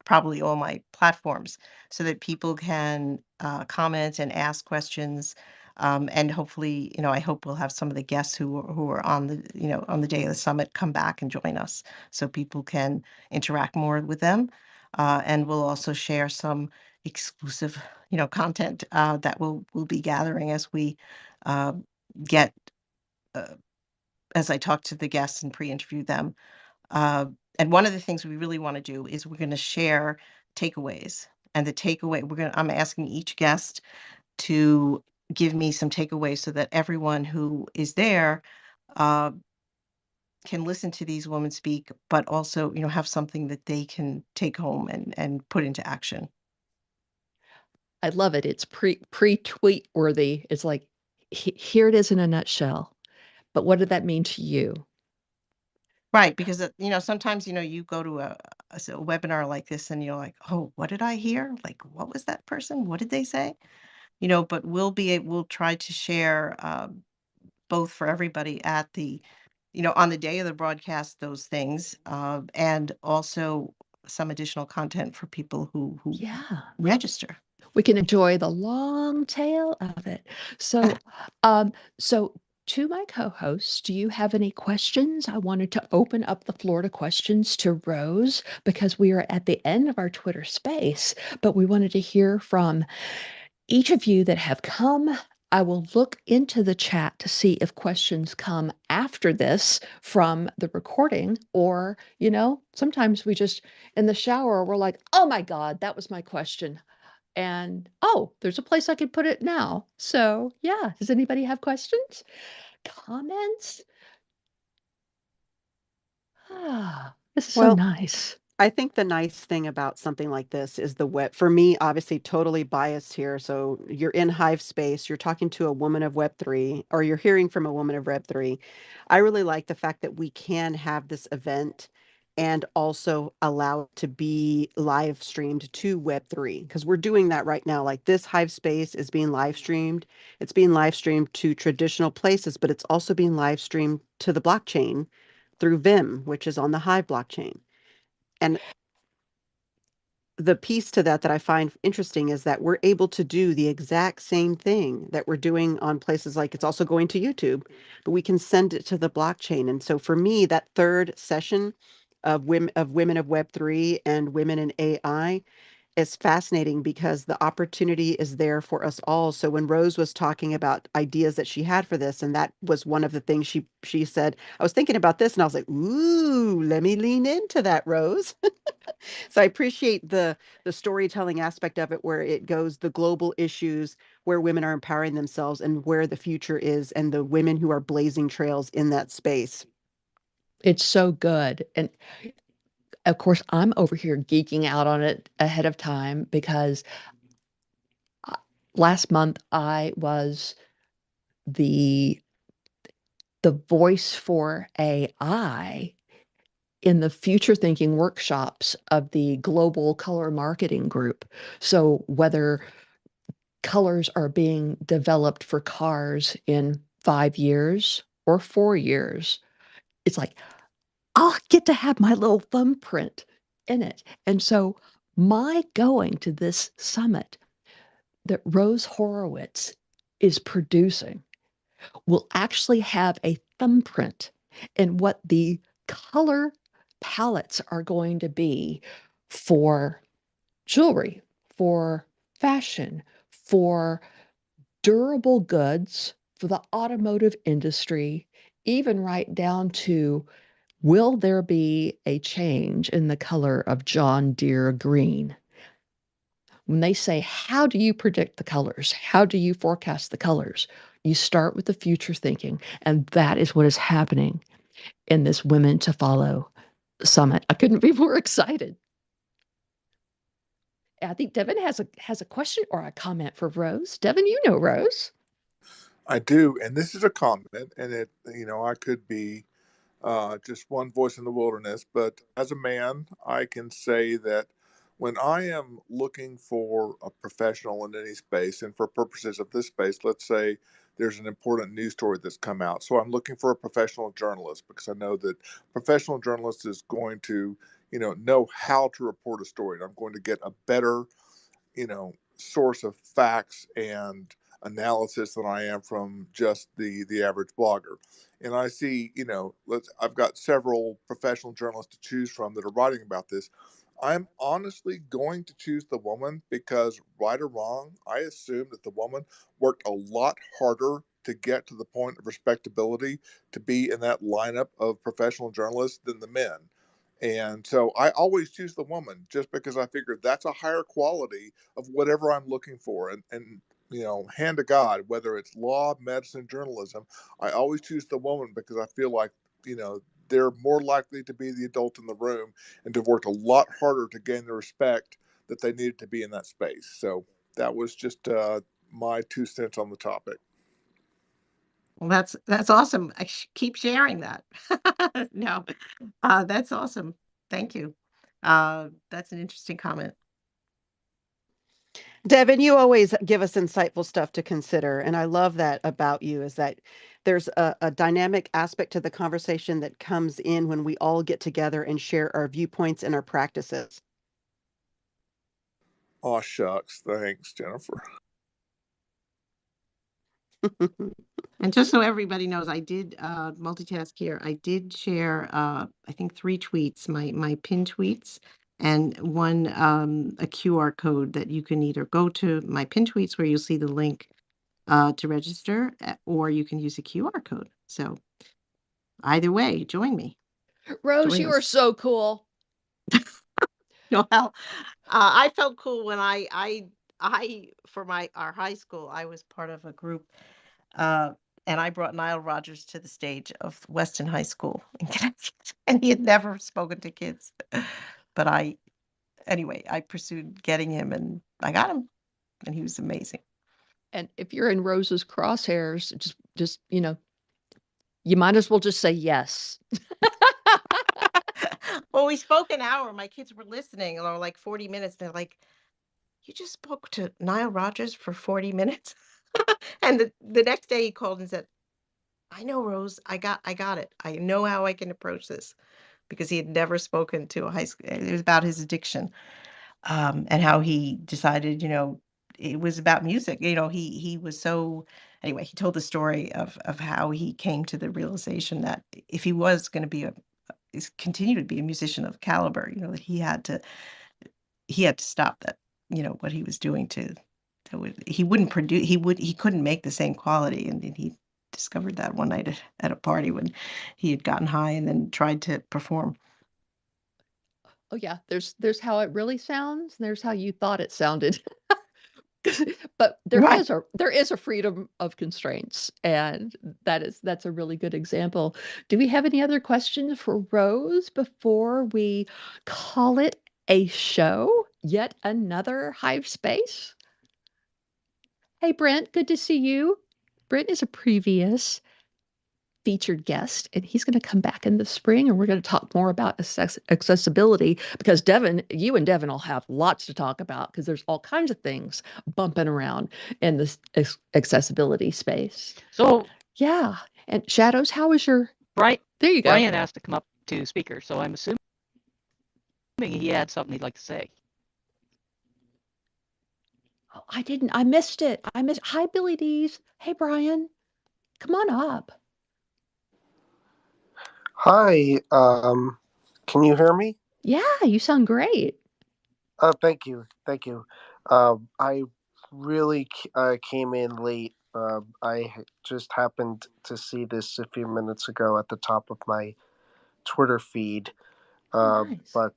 probably all my platforms so that people can comment and ask questions. And hopefully, I hope we'll have some of the guests who are on the on the day of the summit come back and join us so people can interact more with them. And we'll also share some exclusive content that we'll be gathering as we uh, get as I talk to the guests and pre-interview them. Uh, and one of the things we really want to do is we're going to share takeaways. And the takeaway I'm asking each guest to give me some takeaways so that everyone who is there uh, can listen to these women speak, but also have something that they can take home and put into action. I love it. It's pre-tweet worthy. It's like, here it is in a nutshell. But what did that mean to you? Right, because sometimes you go to a webinar like this and you're like, oh, what did I hear? Like, what was that person? What did they say? But we'll try to share both for everybody at the on the day of the broadcast those things, and also some additional content for people who Yeah. register. We can enjoy the long tail of it. So, um, so to my co-hosts, do you have any questions? I wanted to open up the floor to questions to Rose because we are at the end of our Twitter space, but we wanted to hear from each of you that have come. I will look into the chat to see if questions come after this from the recording, or, sometimes we just in the shower, we're like, oh my God, that was my question. And oh, there's a place I could put it now. So yeah, does anybody have questions? Comments? This is so Well, nice. I think the nice thing about something like this is the web. For me, obviously, totally biased here. So you're in Hive space, you're talking to a woman of Web3, or you're hearing from a woman of Web3. I really like the fact that we can have this event and also allow it to be live streamed to Web3 because we're doing that right now. Like this Hive space is being live streamed. It's being live streamed to traditional places, but it's also being live streamed to the blockchain through Vim, which is on the Hive blockchain. And the piece to that that I find interesting is that we're able to do the exact same thing that we're doing on places like it's also going to YouTube, but we can send it to the blockchain. And so for me, that third session of women of Web3 and women in AI is fascinating because the opportunity is there for us all. So when Rose was talking about ideas that she had for this, and that was one of the things she said, I was thinking about this and I was like, ooh, let me lean into that, Rose. So I appreciate the storytelling aspect of it where it goes the global issues where women are empowering themselves and where the future is and the women who are blazing trails in that space. It's so good. And of course, I'm over here geeking out on it ahead of time because uh, last month I was the the voice for AI in the future thinking workshops of the global color marketing group. So whether colors are being developed for cars in 5 years or 4 years, it's like I'll get to have my little thumbprint in it. And so my going to this summit that Rose Horowitz is producing will actually have a thumbprint in what the color palettes are going to be for jewelry, for fashion, for durable goods, for the automotive industry, even right down to will there be a change in the color of John Deere green? When they say, how do you predict the colors? How do you forecast the colors? You start with the future thinking, and that is what is happening in this Women to Follow summit. I couldn't be more excited. I think Devin has a question or a comment for Rose. Devin, you know Rose. I do, and this is a comment, and I could be just one voice in the wilderness, but as a man, I can say that when I am looking for a professional in any space, and for purposes of this space, let's say there's an important news story that's come out. So I'm looking for a professional journalist because I know that professional journalist is going to, know how to report a story. And I'm going to get a better source of facts and analysis than I am from just the average blogger. And I see, I've got several professional journalists to choose from that are writing about this. I'm honestly going to choose the woman because, right or wrong, I assume that the woman worked a lot harder to get to the point of respectability to be in that lineup of professional journalists than the men. And so I always choose the woman just because I figure that's a higher quality of whatever I'm looking for. And hand to God, whether it's law, medicine, journalism, I always choose the woman because I feel like, they're more likely to be the adult in the room and to have worked a lot harder to gain the respect that they needed to be in that space. So that was just my 2 cents on the topic. Well, that's awesome. Keep sharing that. No, that's awesome. Thank you. That's an interesting comment. Devin, you always give us insightful stuff to consider. And I love that about you is that there's a dynamic aspect to the conversation that comes in when we all get together and share our viewpoints and our practices. Aw, shucks. Thanks, Jennifer. And just so everybody knows, I did multitask here. I did share, I think 3 tweets, my pinned tweets, and one a QR code that you can either go to my pinned tweets where you'll see the link to register, or you can use a QR code. So either way, join me. Rose, Join you are us. so cool. Well, I felt cool when I for our high school, I was part of a group, and I brought Nile Rodgers to the stage of Weston High School in Connecticut, and he had never spoken to kids. But anyway, I pursued getting him, and I got him, and he was amazing. And if you're in Rose's crosshairs, just you might as well just say yes. Well, we spoke an hour. My kids were listening, or like 40 minutes. They're like, "You just spoke to Nile Rodgers for 40 minutes?" And the next day he called and said, "I know, Rose. I got it. I know how I can approach this," because he had never spoken to a high school. It was about his addiction, and how he decided, it was about music. He was so anyway. He told the story of how he came to the realization that if he was going to continue to be a musician of caliber, that he had to stop that, what he was doing he wouldn't produce, he couldn't make the same quality. And then he discovered that one night at a party when he had gotten high and then tried to perform. Oh yeah, there's how it really sounds, and there's how you thought it sounded. But there Right. is a freedom of constraints, and that's a really good example. Do we have any other questions for Rose before we call it a show? Yet another Hive Space? Hey Brent, good to see you. Brent is a previous featured guest, and he's going to come back in the spring, and we're going to talk more about accessibility because you and Devin will have lots to talk about because there's all kinds of things bumping around in this accessibility space. So, Yeah. And Shadows, how was your? Brian, There you go. Brian asked to come up to speaker, so I'm assuming he had something he'd like to say. Oh, I missed it. Hi, Billy D's. Hey, Brian, come on up. Hi, can you hear me? Yeah, you sound great. Thank you. I really came in late. I just happened to see this a few minutes ago at the top of my Twitter feed. Nice. But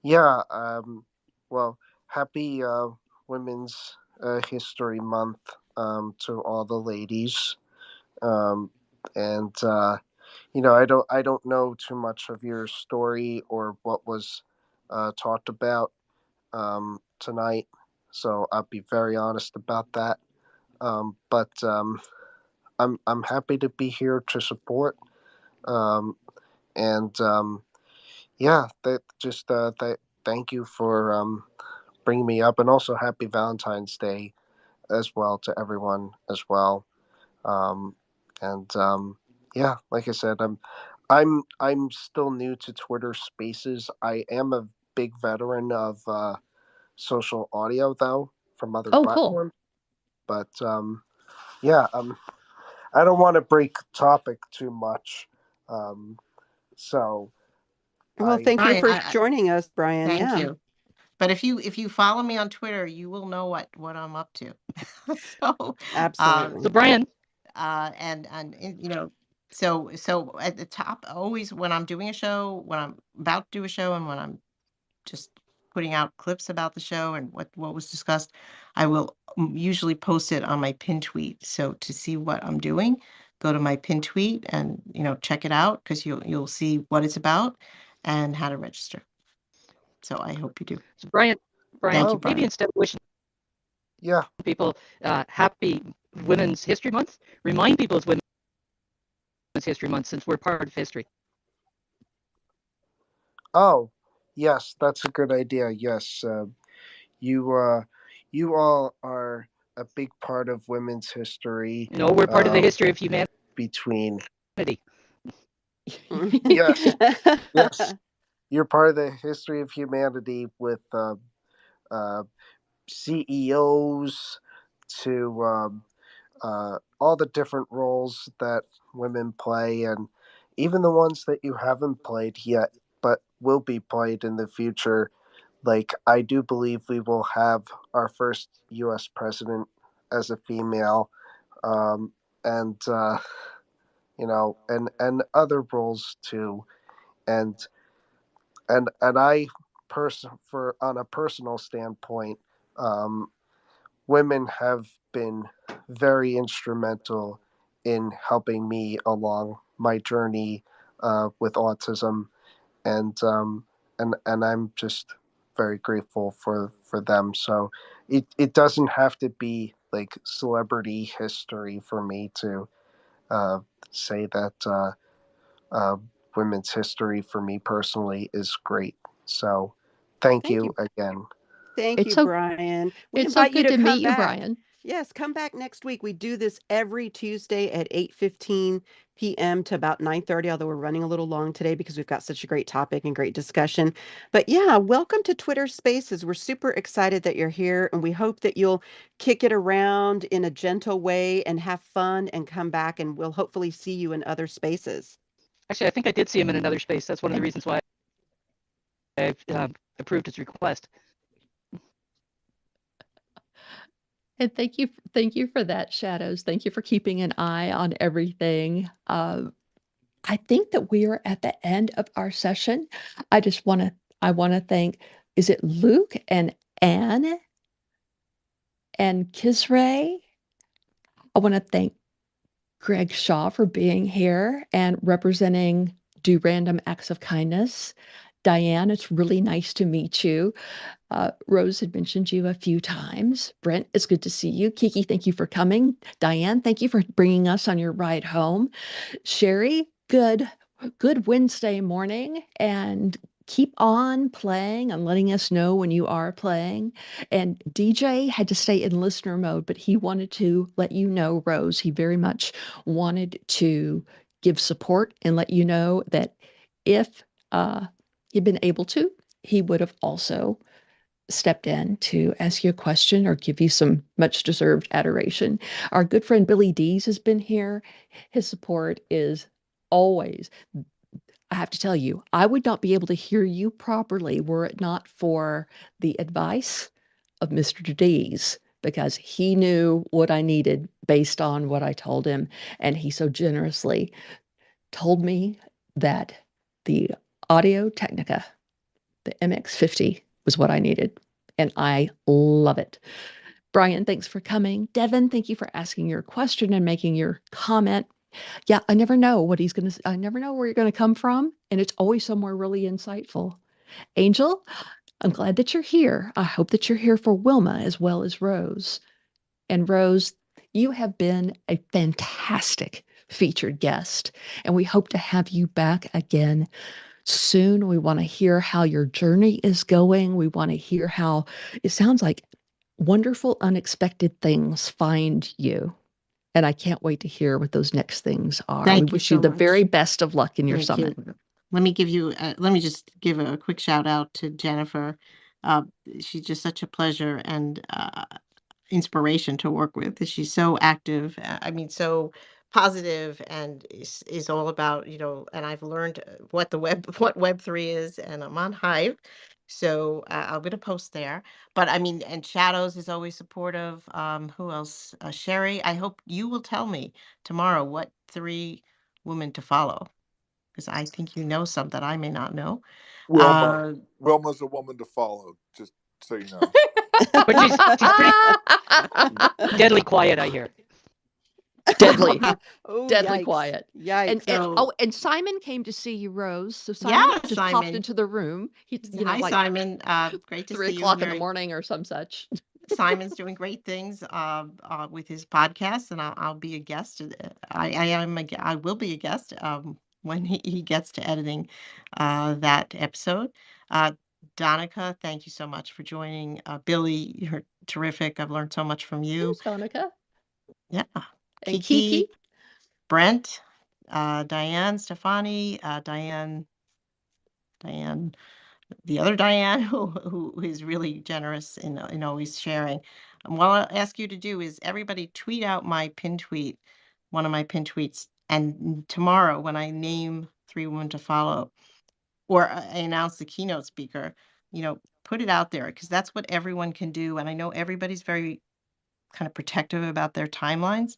yeah, well, happy Women's History Month to all the ladies. And I don't know too much of your story or what was talked about tonight, so I'll be very honest about that. But I'm happy to be here to support, um, and yeah, thank you for bringing me up, and also happy Valentine's Day as well to everyone as well. Um, and yeah, like I said, I'm still new to Twitter Spaces. I am a big veteran of social audio though from other Oh, cool. platforms. But yeah, I don't want to break topic too much. So Well, thank you Brian, for joining us, Brian. thank Yeah, you. But if you follow me on Twitter, you will know what I'm up to. So, absolutely. So, Brian, and so at the top, always when I'm doing a show, when I'm about to do a show, and when I'm just putting out clips about the show and what was discussed, I will usually post it on my pin tweet. So to see what I'm doing, go to my pin tweet and check it out, because you'll see what it's about and how to register. So I hope you do. so Brian, Thank you, maybe Brian. instead of wishing yeah, people happy Women's History Month, remind people it's Women's History Month since we're part of history. oh yes, that's a good idea. Yes, you you all are a big part of women's history. We're part of the history of humanity. Between yes, yes, you're part of the history of humanity with CEOs to all the different roles that women play, and even the ones that you haven't played yet but will be played in the future. Like, I do believe we will have our first U.S. president as a female, and and other roles too, and I for on a personal standpoint, Um, Women have been very instrumental in helping me along my journey with autism, and and I'm just very grateful for them. So it doesn't have to be like celebrity history for me to uh, say that uh, women's history for me personally is great. So thank Thank you you. again. Thank It's you, so Brian. We it's so invite you good to to come meet you, back. Brian. Yes, come back next week. We do this every Tuesday at 8:15 p.m. to about 9:30, although we're running a little long today because we've got such a great topic and great discussion. But yeah, welcome to Twitter Spaces. We're super excited that you're here, and we hope that you'll kick it around in a gentle way and have fun and come back, and we'll hopefully see you in other spaces. Actually, I think I did see him in another space. That's one of the reasons why I've approved his request. And thank you for that, Shadows. Thank you for keeping an eye on everything. I think that we are at the end of our session. I just want to I want to thank, is it Luke and Anne and Kisray? I want to thank Greg Shaw for being here and representing Do Random Acts of Kindness. Diane, it's really nice to meet you. Rose had mentioned you a few times. Brent, it's good to see you. Kiki, thank you for coming. Diane, thank you for bringing us on your ride home. Sherry, good Wednesday morning, and keep on playing and letting us know when you are playing. And DJ had to stay in listener mode, but he wanted to let you know, Rose, he very much wanted to give support and let you know that if he'd been able to, he would have also stepped in to ask you a question or give you some much deserved adoration. Our good friend Billy Dees has been here. His support is always, I have to tell you, I would not be able to hear you properly were it not for the advice of Mr. Dees, because he knew what I needed based on what I told him. And he so generously told me that the Audio Technica, the MX50, was what I needed. And I love it. Brian, thanks for coming. Devin, thank you for asking your question and making your comment. Yeah, I never know what he's going to, I never know where you're going to come from. And it's always somewhere really insightful. Angel, I'm glad that you're here. I hope that you're here for Wilma as well as Rose. And Rose, you have been a fantastic featured guest, and we hope to have you back again soon. We want to hear how your journey is going. We want to hear how it sounds like wonderful, unexpected things find you. And I can't wait to hear what those next things are. We Thank you wish you so the very much. best of luck in your Thank you. summit. Let me give you, let me just give a quick shout out to Jennifer. Uh, she's just such a pleasure and inspiration to work with. She's so active. I mean, so positive, and is all about, and I've learned what the web, what Web3 is, and I'm on Hive. So I'm going to post there. But I mean, and Shadows is always supportive. Who else? Sherry, I hope you will tell me tomorrow what 3 women to follow, because I think you know some that I may not know. Wilma, Wilma's a woman to follow, just so you know. But she's pretty deadly quiet, I hear. Deadly, Oh, deadly yikes. quiet. Yikes. So And Simon came to see you, Rose. So yeah, Simon just popped Simon. into the room. He's, Hi, like Simon. Great to see you. 3 o'clock in the Very morning or some such. Simon's doing great things with his podcast, and I'll be a guest. I will be a guest when he gets to editing that episode. Uh, Donica, thank you so much for joining. Billy, you're terrific. I've learned so much from you. There's Donica. Yeah. And Kiki, Kiki. Brent, Diane, Stefani, Diane, the other Diane, who is really generous in always sharing. And what I'll ask you to do is everybody tweet out my pin tweet, one of my pin tweets, and tomorrow when I name 3 women to follow, or I announce the keynote speaker, put it out there, because that's what everyone can do. And I know everybody's very kind of protective about their timelines.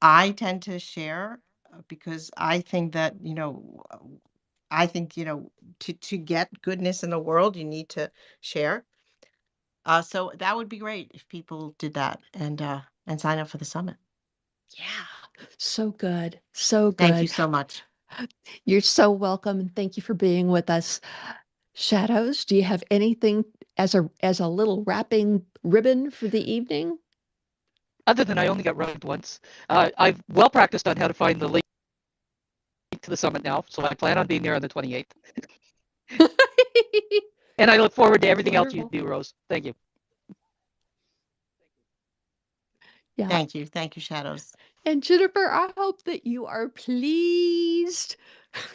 I tend to share because I think that, I think, to get goodness in the world, you need to share. So that would be great if people did that and sign up for the summit. Yeah, so good. So Thank you good. so much. You're so welcome, and thank you for being with us. Shadows, do you have anything as a little wrapping ribbon for the evening? Other than I only got rugged once, I've well practiced on how to find the link to the summit now, so I plan on being there on the 28th. And I look forward to That's everything else you wonderful. do, Rose. Thank you. Yeah. Thank you, Shadows. And Jennifer, I hope that you are pleased.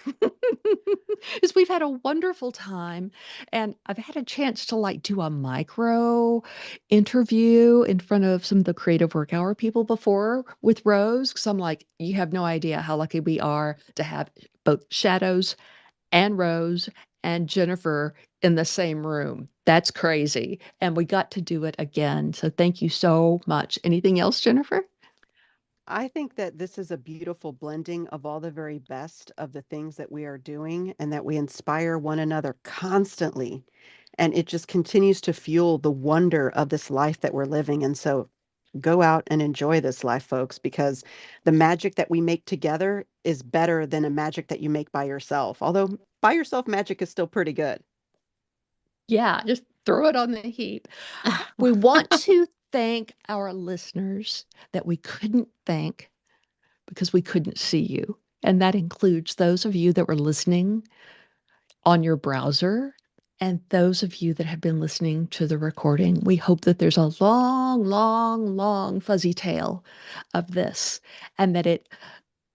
Because we've had a wonderful time, and I've had a chance to like do a micro interview in front of some of the creative work hour people before with Rose. Because I'm like, you have no idea how lucky we are to have both Shadows and Rose and Jennifer in the same room. That's crazy. And we got to do it again. So thank you so much. Anything else, Jennifer? I think that this is a beautiful blending of all the very best of the things that we are doing and that we inspire one another constantly. And it just continues to fuel the wonder of this life that we're living. And so go out and enjoy this life, folks, because the magic that we make together is better than a magic that you make by yourself. Although by yourself magic is still pretty good. Yeah, just throw it on the heap. We want to thank our listeners that we couldn't thank because we couldn't see you. And that includes those of you that were listening on your browser and those of you that have been listening to the recording. We hope that there's a long, long, long fuzzy tail of this and that it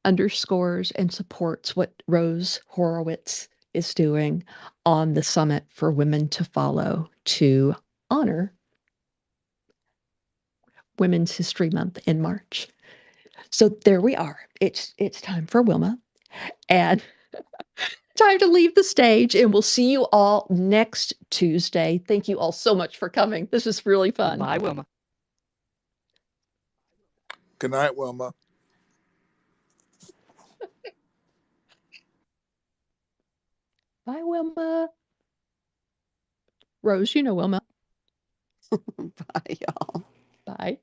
underscores and supports what Rose Horowitz is doing on the Summit for Women to Follow to honor Women's History Month in March. So there we are. It's time for Wilma and time to leave the stage, and we'll see you all next Tuesday. Thank you all so much for coming. This is really fun. Bye, Wilma. Good night, Wilma. Bye, Wilma. Rose, you know Wilma. Bye, y'all. Bye.